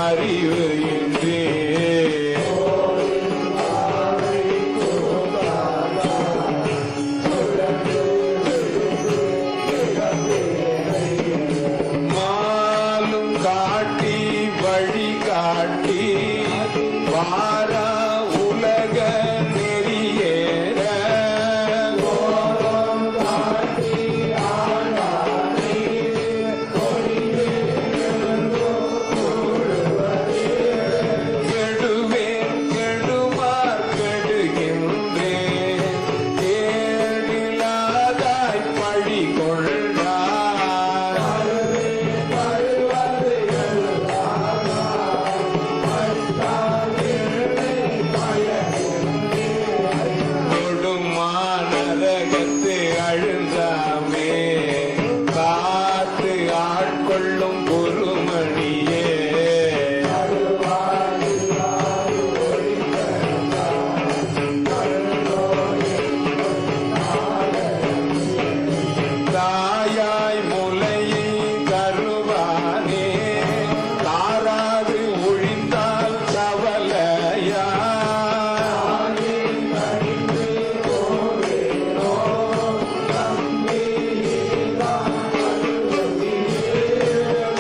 அறிவு இன்றே மாலும் காட்டி வழி காட்டி வாரா உலக நெறியேற கெடுவேன் கெடுமார் கெடுகின்றேன் கேடிலாதாய் பழி கொள்ளார் கொடுமானரகத்து அழுந்தாமே காத்து ஆட்கொள்ளும் பொறுமணியே தாயாய் முலையை கருவானே தாராது ஒழிந்தால் கவலையா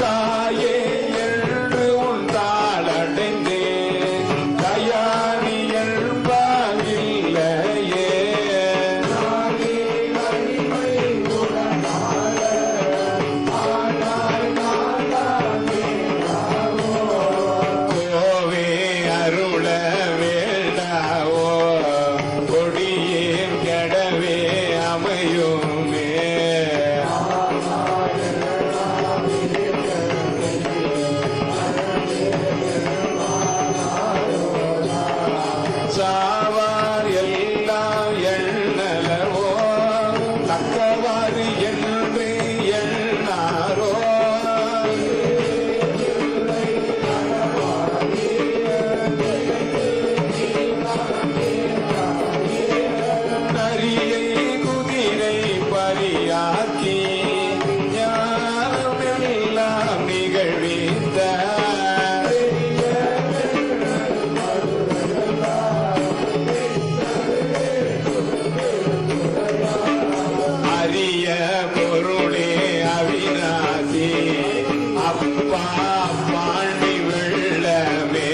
தாயே என்று உன் தாளடைந்தே தயாரி என்பாகில்லையே கோவே அருள வேண்டாவோ கொடியேன் கெடவே அமையுமே சாவார் எல்லாம் எண்ணலவோ தக்கவாறு என்று எண்ணாரோ நரியை குதிரை பரியாக்கி ஞானமெல்லாம் நிகழ்வித்த அரிய பொருளே அவிநாசி அப்பா பாண்டி வெள்ளமே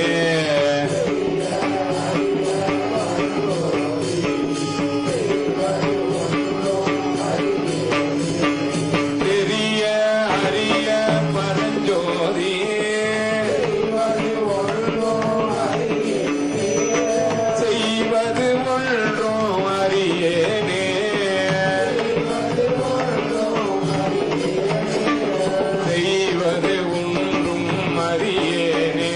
பெரிய அரிய பரஞ்சோதி செய்வது ஒன்றும் அறியேனே செய்வது ஒன்றும் அறியேனே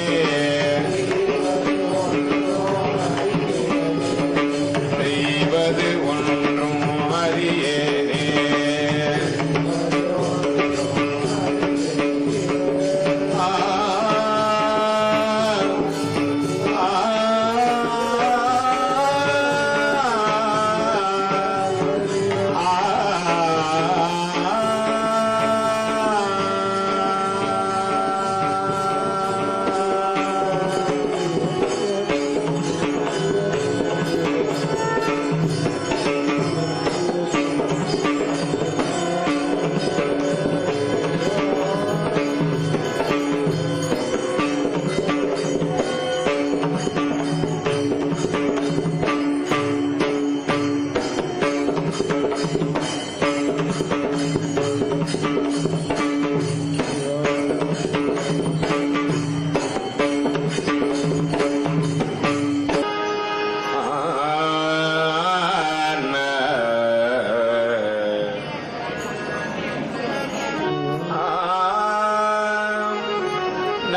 செய்வது ஒன்றும் அறியேனே ஆ ஆ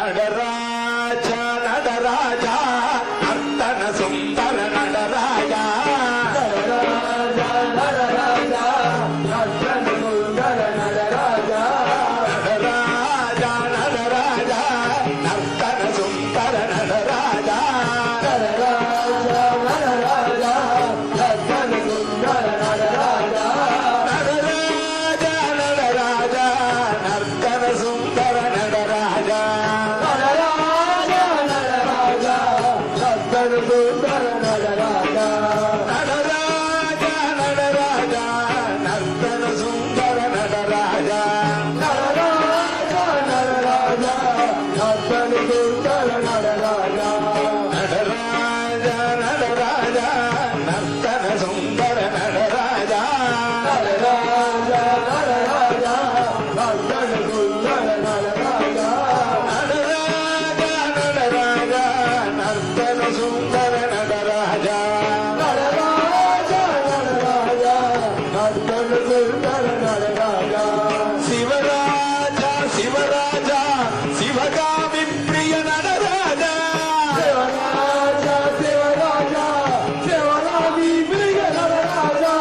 நடராஜா நடராஜா நர்த்தன சுந்தர நடராஜா நடராஜா நடராஜா நர்த்தன சுந்தர நடராஜா நடராஜா நடராஜா நர்த்தன சுந்தர நடராஜா நடராஜா நடராஜா நர்த்தன சுந்தர நடராஜா நடராஜா நடராஜா நர்த்தன சுந்தர நடராஜா நடராஜா நர்த்தன சுந்தர நடராஜா நடராஜா நடராஜா நர்த்தன சுந்தர நடராஜா நடராஜா நடராஜா நர்த்தன சுந்தர நடராஜா நடராஜா நடராஜா நர்த்தன சுந்தர நடராஜா நடராஜா நடராஜா நர்த்தன சுந்தர நடராஜா சிவராஜா சிவராஜா சிவகாமி பிரிய நடராஜா சிவராஜா சிவராஜா சிவகாமி பிரிய நடராஜா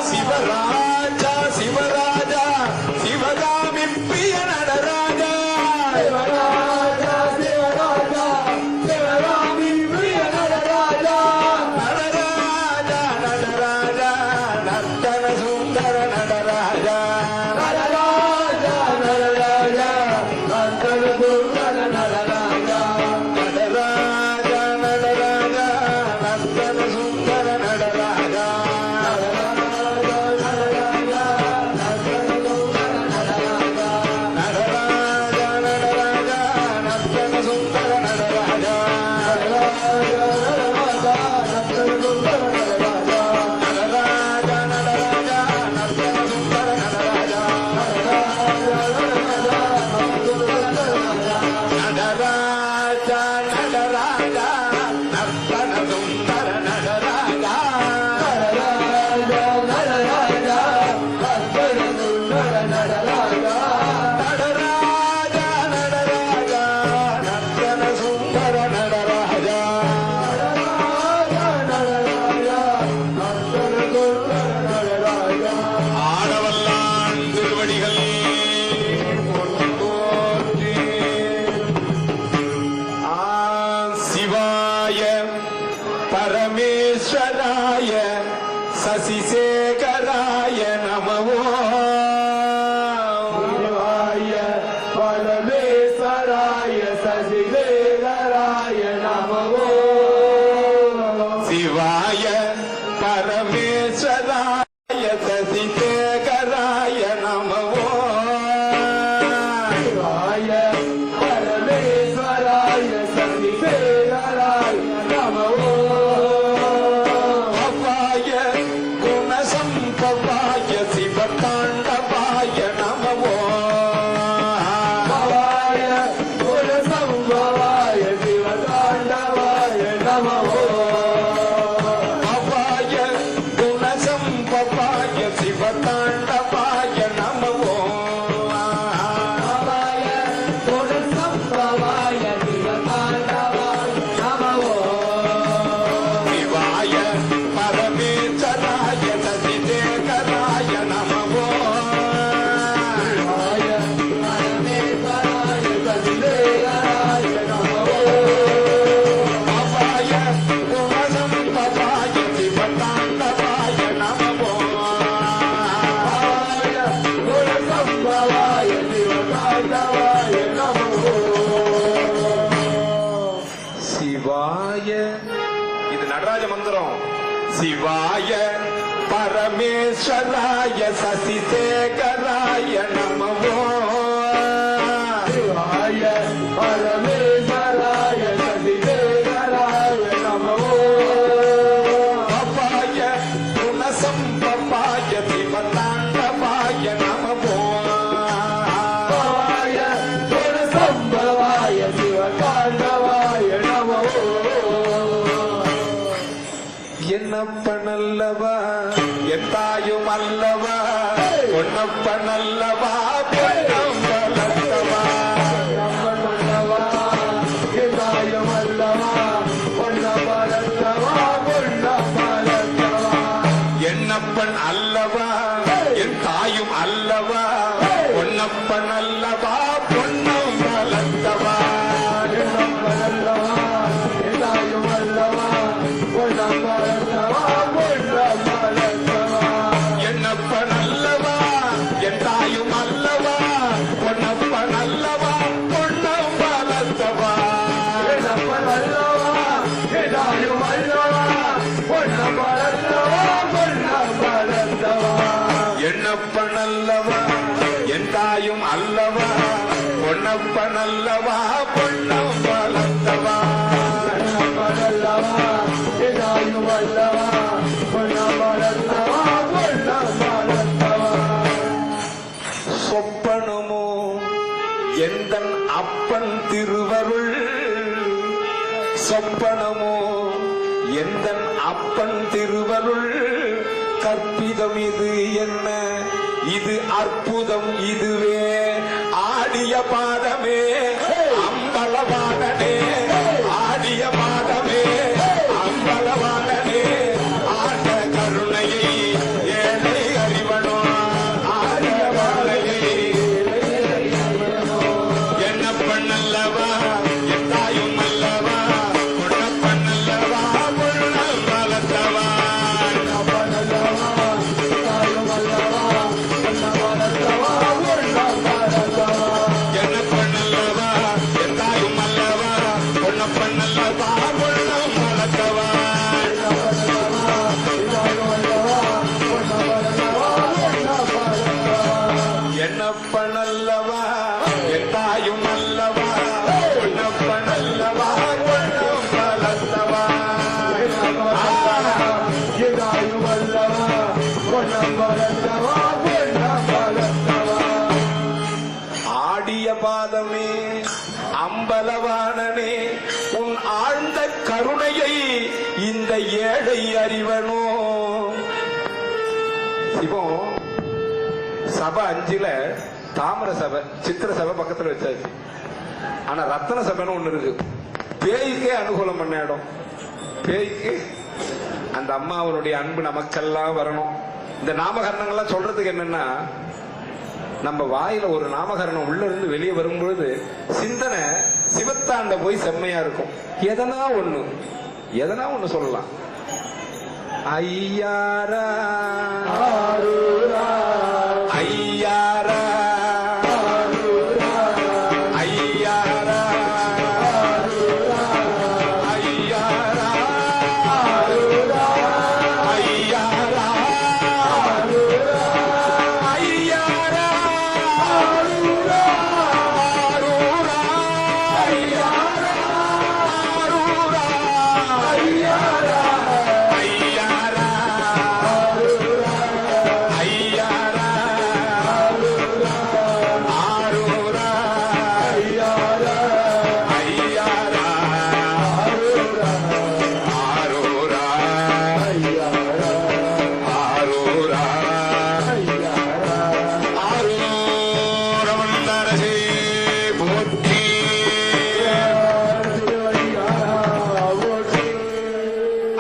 சிவராஜா சிவராஜா சிவகாமி பிரிய நடராஜா சிவராஜா சிவராஜா சிவகாமி பிரிய நடராஜா நடராஜா நடராஜா நர்த்தன சுந்தர நடராஜா நடராஜா நடராஜா நர்த்தன சுந்தர நடராஜா நடராஜா நடராஜா நர்த்தன சுந்தர நடராஜா நடராஜா நடராஜா நர்த்தன சுந்தர நடராஜா நடராஜா நடராஜா நர்த்தன சுந்தர நடராஜா நடராஜா நடராஜா நர்த்தன சுந்தர நடராஜா நடராஜா நடராஜா நர்த்தன சுந்தர நடராஜா நடராஜா நடராஜா நடராஜா நடராஜா நர்த்தன சுந்தர நடராஜா நடராஜா நடராஜா நர்த்தன சுந்தர நடராஜா நடராஜா நடராஜா நர்த்தன சுந்தர நடராஜா நடராஜா நடராஜா நர்த்தன சுந்தர நடராஜா ஆடவல்லான் திருவடிகள் போற்றி. சிவாய பரமேஸ்வராய சசிசேகராய நமவோ சிவாய பரமேஸ்வராய சசிசேகராய நமவோ சிவாய பரமேஸ்வராய சசிசேகராய நமவோ சிவாய பரமேஸ்வராய சசிசேகராய நமவோ பவாய குணசம்பவாய சிவதாண்டவாய நமவோ பவாய குணசம்பவாய சிவதாண்டவாய நமவோ பவாய குணசம்பவாய சிவதாண்டவாய நமவோ பவாய குணசம்பவாய சிவதாண்டவாய நமவோ சிவாய பரமேஸ்வராய சசிசேகராய நமவோ சிவாய பரமேஸ்வராய சசிசேகராய நமவோ பவாய குணசம்பவாய சிவதாண்டவாய நமவோ பவாய குணசம்பவாய சிவதாண்டவாய நமவோ சிவாய இது நடராஜ மந்திரம் சிவாய பரமேஸ்வராய சசிசேகராய நமவோ சிவாய பரமேஸ்வராய சசிசேகராய நமவோ பவாய குணசம்பவாய சிவதாண்டவாய நமவோ பவாய குணசம்பவாய சிவதாண்டவாய நமவோ என்னப்பனல்லவா என் தாயும் அல்லவா பொன்னப்பனல்லவா பொன்னம் வளர்த்தவா பொன்னப்பனல்லவா என் தாயும் அல்லவா பொன்னம் வளர்த்தவா பொன்னம் வளர்த்தவா என்னப்பன் அல்லவா என் தாயும் அல்லவா பொன்னப்பன் அல்லவா பொன்னம் வளர்த்தவா என்னப்பன் அல்லவா என் தாயும் அல்லவா பொன்னம் வளர்த்தவா பொன்னம் வளர்த்தவா என்னப்பன் அல்லவா என் தாயும் அல்லவா பொன்னப்பன் அல்லவா பொன்னம் வளர்த்தவா என்னப்பன் அல்லவா என் தாயும் அல்லவா பொன்னம் வளர்த்தவா பொன்னம் வளர்த்தவா என்னப்பன் அல்லவா என் தாயும் அல்லவா பொன்ன என்னப்பனல்லவா பொன்னம் வளர்த்தவா சொப்பனமோ எந்தன் அப்பன் திருவருள் சொப்பனமோ எந்தன் அப்பன் திருவருள் கற்பிதம் இது என்ன இது அற்புதம் இதுவே ஆடிய பாதமே அம்பலவானனே ஆடிய பாதமே அம்பலவானனே ஆட்ட கருணையை ஏழை அறிவனோ ஆடிய பாதையை என்ன பண்ணல்லவா என் தாயும் அல்லவா பொண்ண பண்ணல்லவா பொண்ண வளர்த்தவா என்னப்பனல்லவா என் தாயும் அல்லவா பொன்னப்பனல்லவா பொன்னம் வளர்த்தவா ஆடிய பாதமே அம்பலவானனே உன் ஆழ்ந்த கருணையை இந்த ஏழை அறிவனோ சிவம் சபை 5ல தாமர சபை சித்திர சபை பக்கத்துல வச்சாச்சு. ஆனா ரத்தன சபைன்னு ஒண்ணு இருக்கு. பேய்க்கே அனுகூலம் பண்ண இடம். பேய்க்கு அந்த அம்மாவனுடைய அன்பு நமக்கெல்லாம் வரணும். இந்த நாமகரணங்கள்லாம் சொல்றதுக்கு என்னன்னா, நம்ம வாயில ஒரு நாமகரணம் உள்ள இருந்து வெளியே வரும்பொழுது சிந்தனை சிவத்தாண்ட போய் செம்மையா இருக்கும். எதனா ஒண்ணு சொல்லலாம். ஐயாரா ஐயாரா ஐயாரா ஐயாரா ஐயாரா ஐயாரா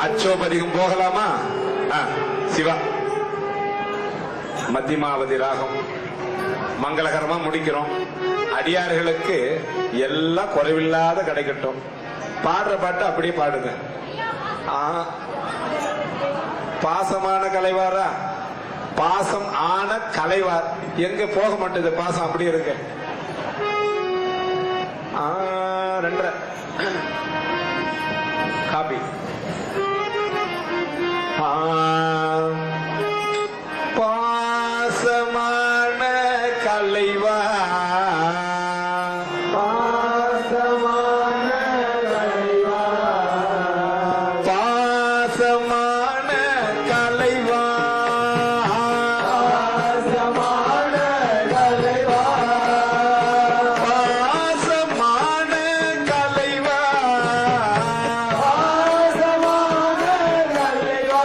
அச்சோபதிகம் போகலாமா? சிவா மத்தியமாவதி ராகம் மங்களகரமா முடிக்கிறோம். அடியார்களுக்கு எல்லாம் குறைவில்லாத கிடைக்கட்டும். பாடுற பாட்டு அப்படியே பாடுங்க. பாசமான கலைவாரா, பாசம் ஆன கலைவார் எங்க போக மாட்டேது. பாசம் அப்படியே இருக்கு. 2 காபி பாசமான கலைவா பாசமான கலைவா பாசமான கலைவா பாசமான கலைவா பாசமான கலைவா பாசமான கலைவா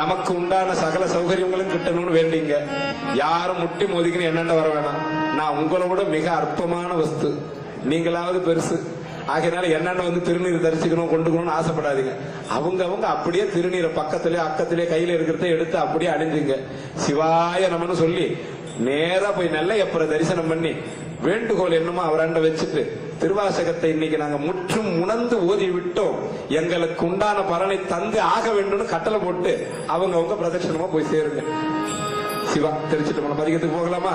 நமக்கு உண்டான சகல சௌகரியங்களும் கிட்டணும்னு வேண்டிங்க. யாரும் முட்டி மோதிக்கணும் என்னென்ன வர வேணாம். நான் உங்களை விட மிக அற்பமான வஸ்து, நீங்களாவது பெருசு. ஆகையினால என்னென்ன வந்து திருநீர் தரிசிக்கணும் கொண்டுக்கணும்னு ஆசைப்படாதீங்க. அவங்க அப்படியே திருநீரை பக்கத்திலே அக்கத்திலே கையில இருக்கிறத எடுத்து அப்படியே அணிஞ்சுங்க. சிவாய நமன்னு சொல்லி நேரா போய் நெல்லையப்பரை தரிசனம் பண்ணி வேண்டுகோள் என்னமோ அவராண்ட வச்சுட்டு திருவாசகத்தை இன்னைக்கு நாங்க முற்றும் உணர்ந்து ஓதி விட்டோம், எங்களுக்கு உண்டான பலனை தந்து ஆக வேண்டும்னு கட்டளை போட்டு அவங்க பிரதட்சணமா போய் சேருங்க. சிவா தெரிச்சுட்டு போன பதிகத்துக்கு போகலாமா?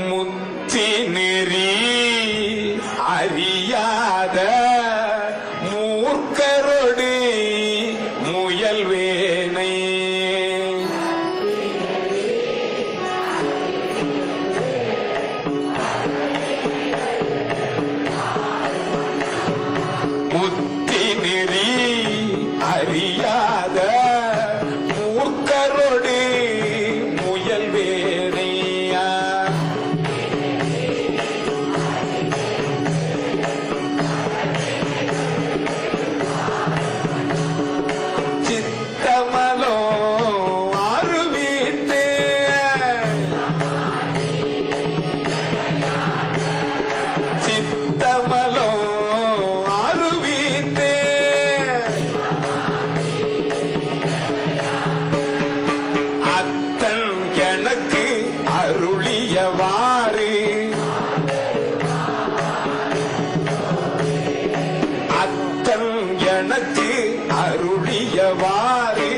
முத்தி நெறி அறியாத மூர்க்கரோடு முயல்வேனை முத்தி நெறி அறியாத மூர்க்கரோடு முயல்வேனையா சித்தமலோ அருவித்து சித்தமலோ அருவித்து அத்தன் எனக்கு அருளியவாறு அத்தன் எனக்கு அருளியவாறு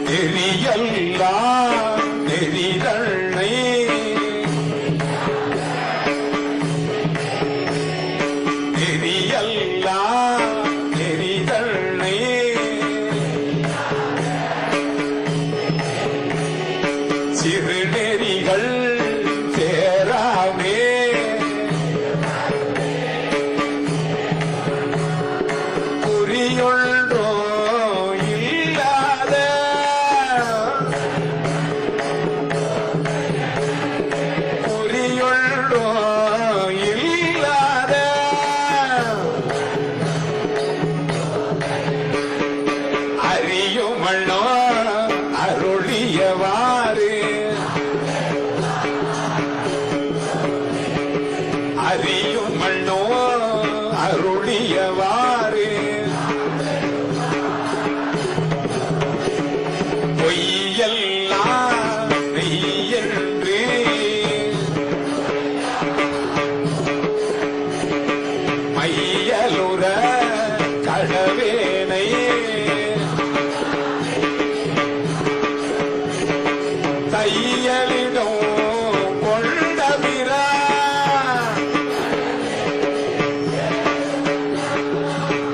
நெறியெல்லாம் நெறிதனை நெறியெல்லாம் நெறிதனை சிறுநெறிகள் சேராமே குறியொன்றோ இல்லாத குறியொன்றோ இல்லாத அறியுமண்ணோ அருளியவாறு அறியுமண்ணோ அருளியவாறு பொய்யெல்லாம் மெய்யென்று மையலுற கடவேனை தையலிடோ கொண்டபிரா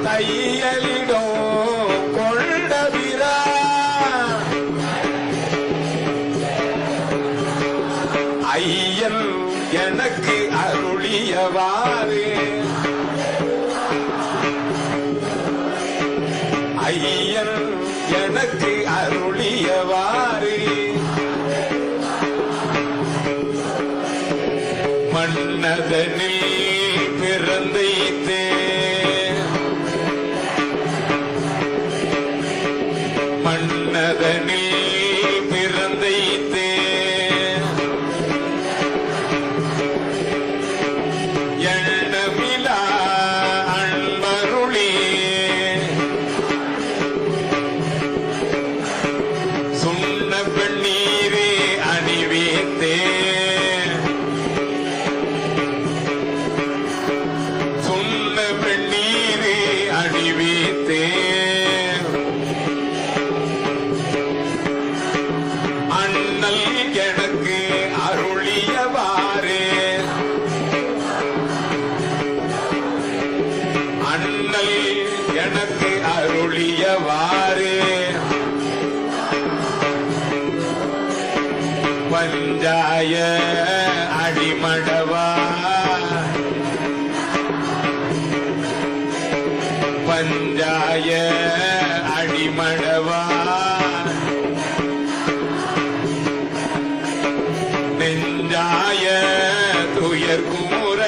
தையலிடோ கொண்டபிரா ஐயன் எனக்கு அருளியவாறு ஐயன் எனக்கு அருளியவாறு மன்னதனில் பிறந்தைத்தே மன்னதனில் பிறந்தைத்தே எண்ணமிலா அன்பருளே சுண்ண பெண்ணீரே அணிவேத்தே சுண்ண பெண்ணீரே அணிவேத்தே அண்ணல் எனக்கு அருளியவாறு அண்ணல் எனக்கு அருளியவாறு பஞ்சாய அடிமடவா பஞ்சாய அடிமடவா நெஞ்சாய துயர் கூற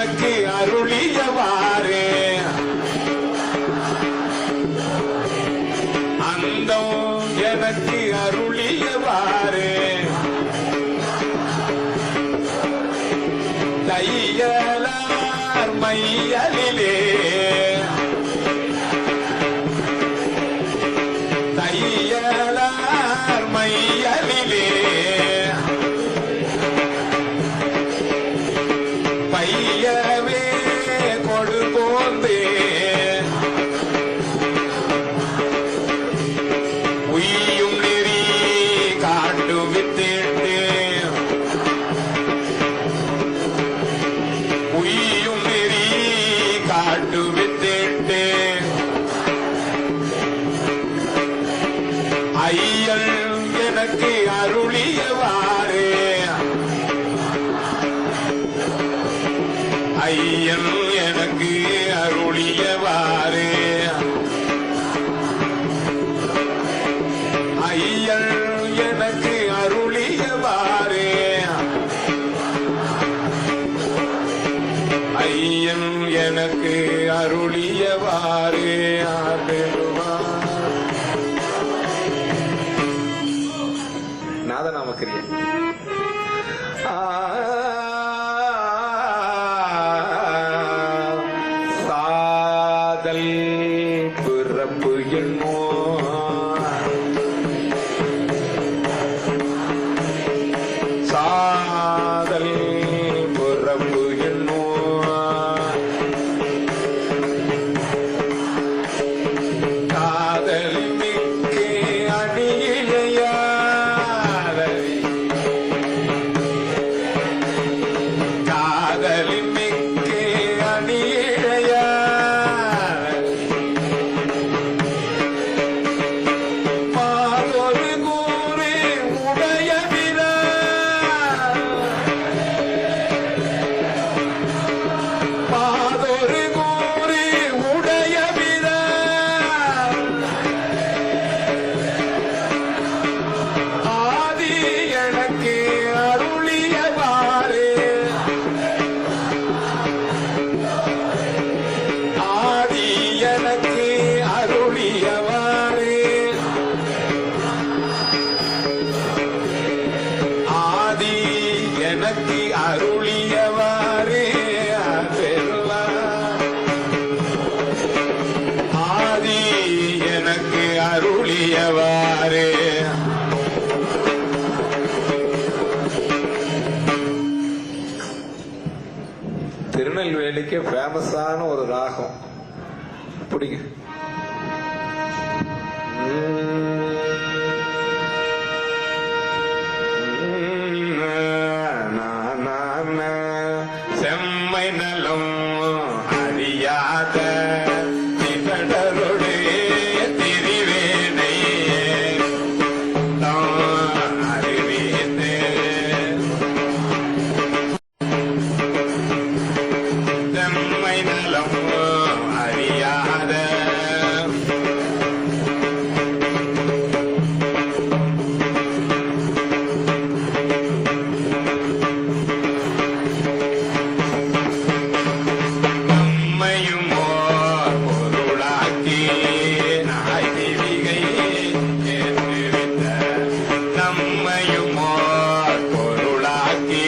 எனக்கு அருளியவாறு அந்தம் எனக்கு அருளியவாறு தையலார் மையலிலே தையலார் மையலிலே பையவே கொடு போந்தே உய்யும் நெறி காட்டு வித்திட்டு உய்யும் நெறி காட்டு வித்திட்டு ஐயன் எனக்கு அருளியவாறு ஐயன் எனக்கு அருளியவாறு ஐயன் எனக்கு அருளியவாறு ஐயன் எனக்கு அருளியவாறு நாதநாமக்கிரியை சாதல் பிறப்பு என்னோ சாதல் பிறப்பு என்னோ காதல் மிக்க அணியிழையா காதலின் மிக்க அணியிழையா மாதொரு கூறு உடைய விரா மாதொரு கூறு உடைய விரா ஆதி எனக்கு அருளியவாறு ஆதி எனக்கு அருளியவாறு ஆதி எனக்கு அருளியவாறு ஆதி எனக்கு அருளியவாறு திருநெல்வேலிக்கு ஃபேமஸான ஒரு ராகம் பிடிங்க. செம்மை நலம் அறியாத திகழருளே திரிவேனை தான் அறிவித்தே செம்மை நலம் அறியாத நம்மையுமோ பொருளாக்கி நாய் தேவிகை ஏற்றுவித்த நம்மையுமோ பொருளாக்கி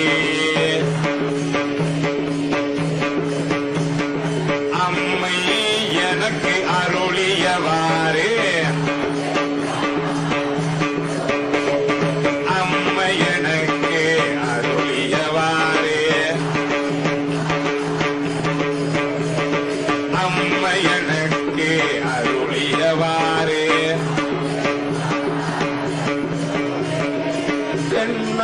அம்மை எனக்கு அருளியவாறு அம்மை எனக்கு அருளியவாறு அம்மை எனக்கு அருளியவாறு என்ன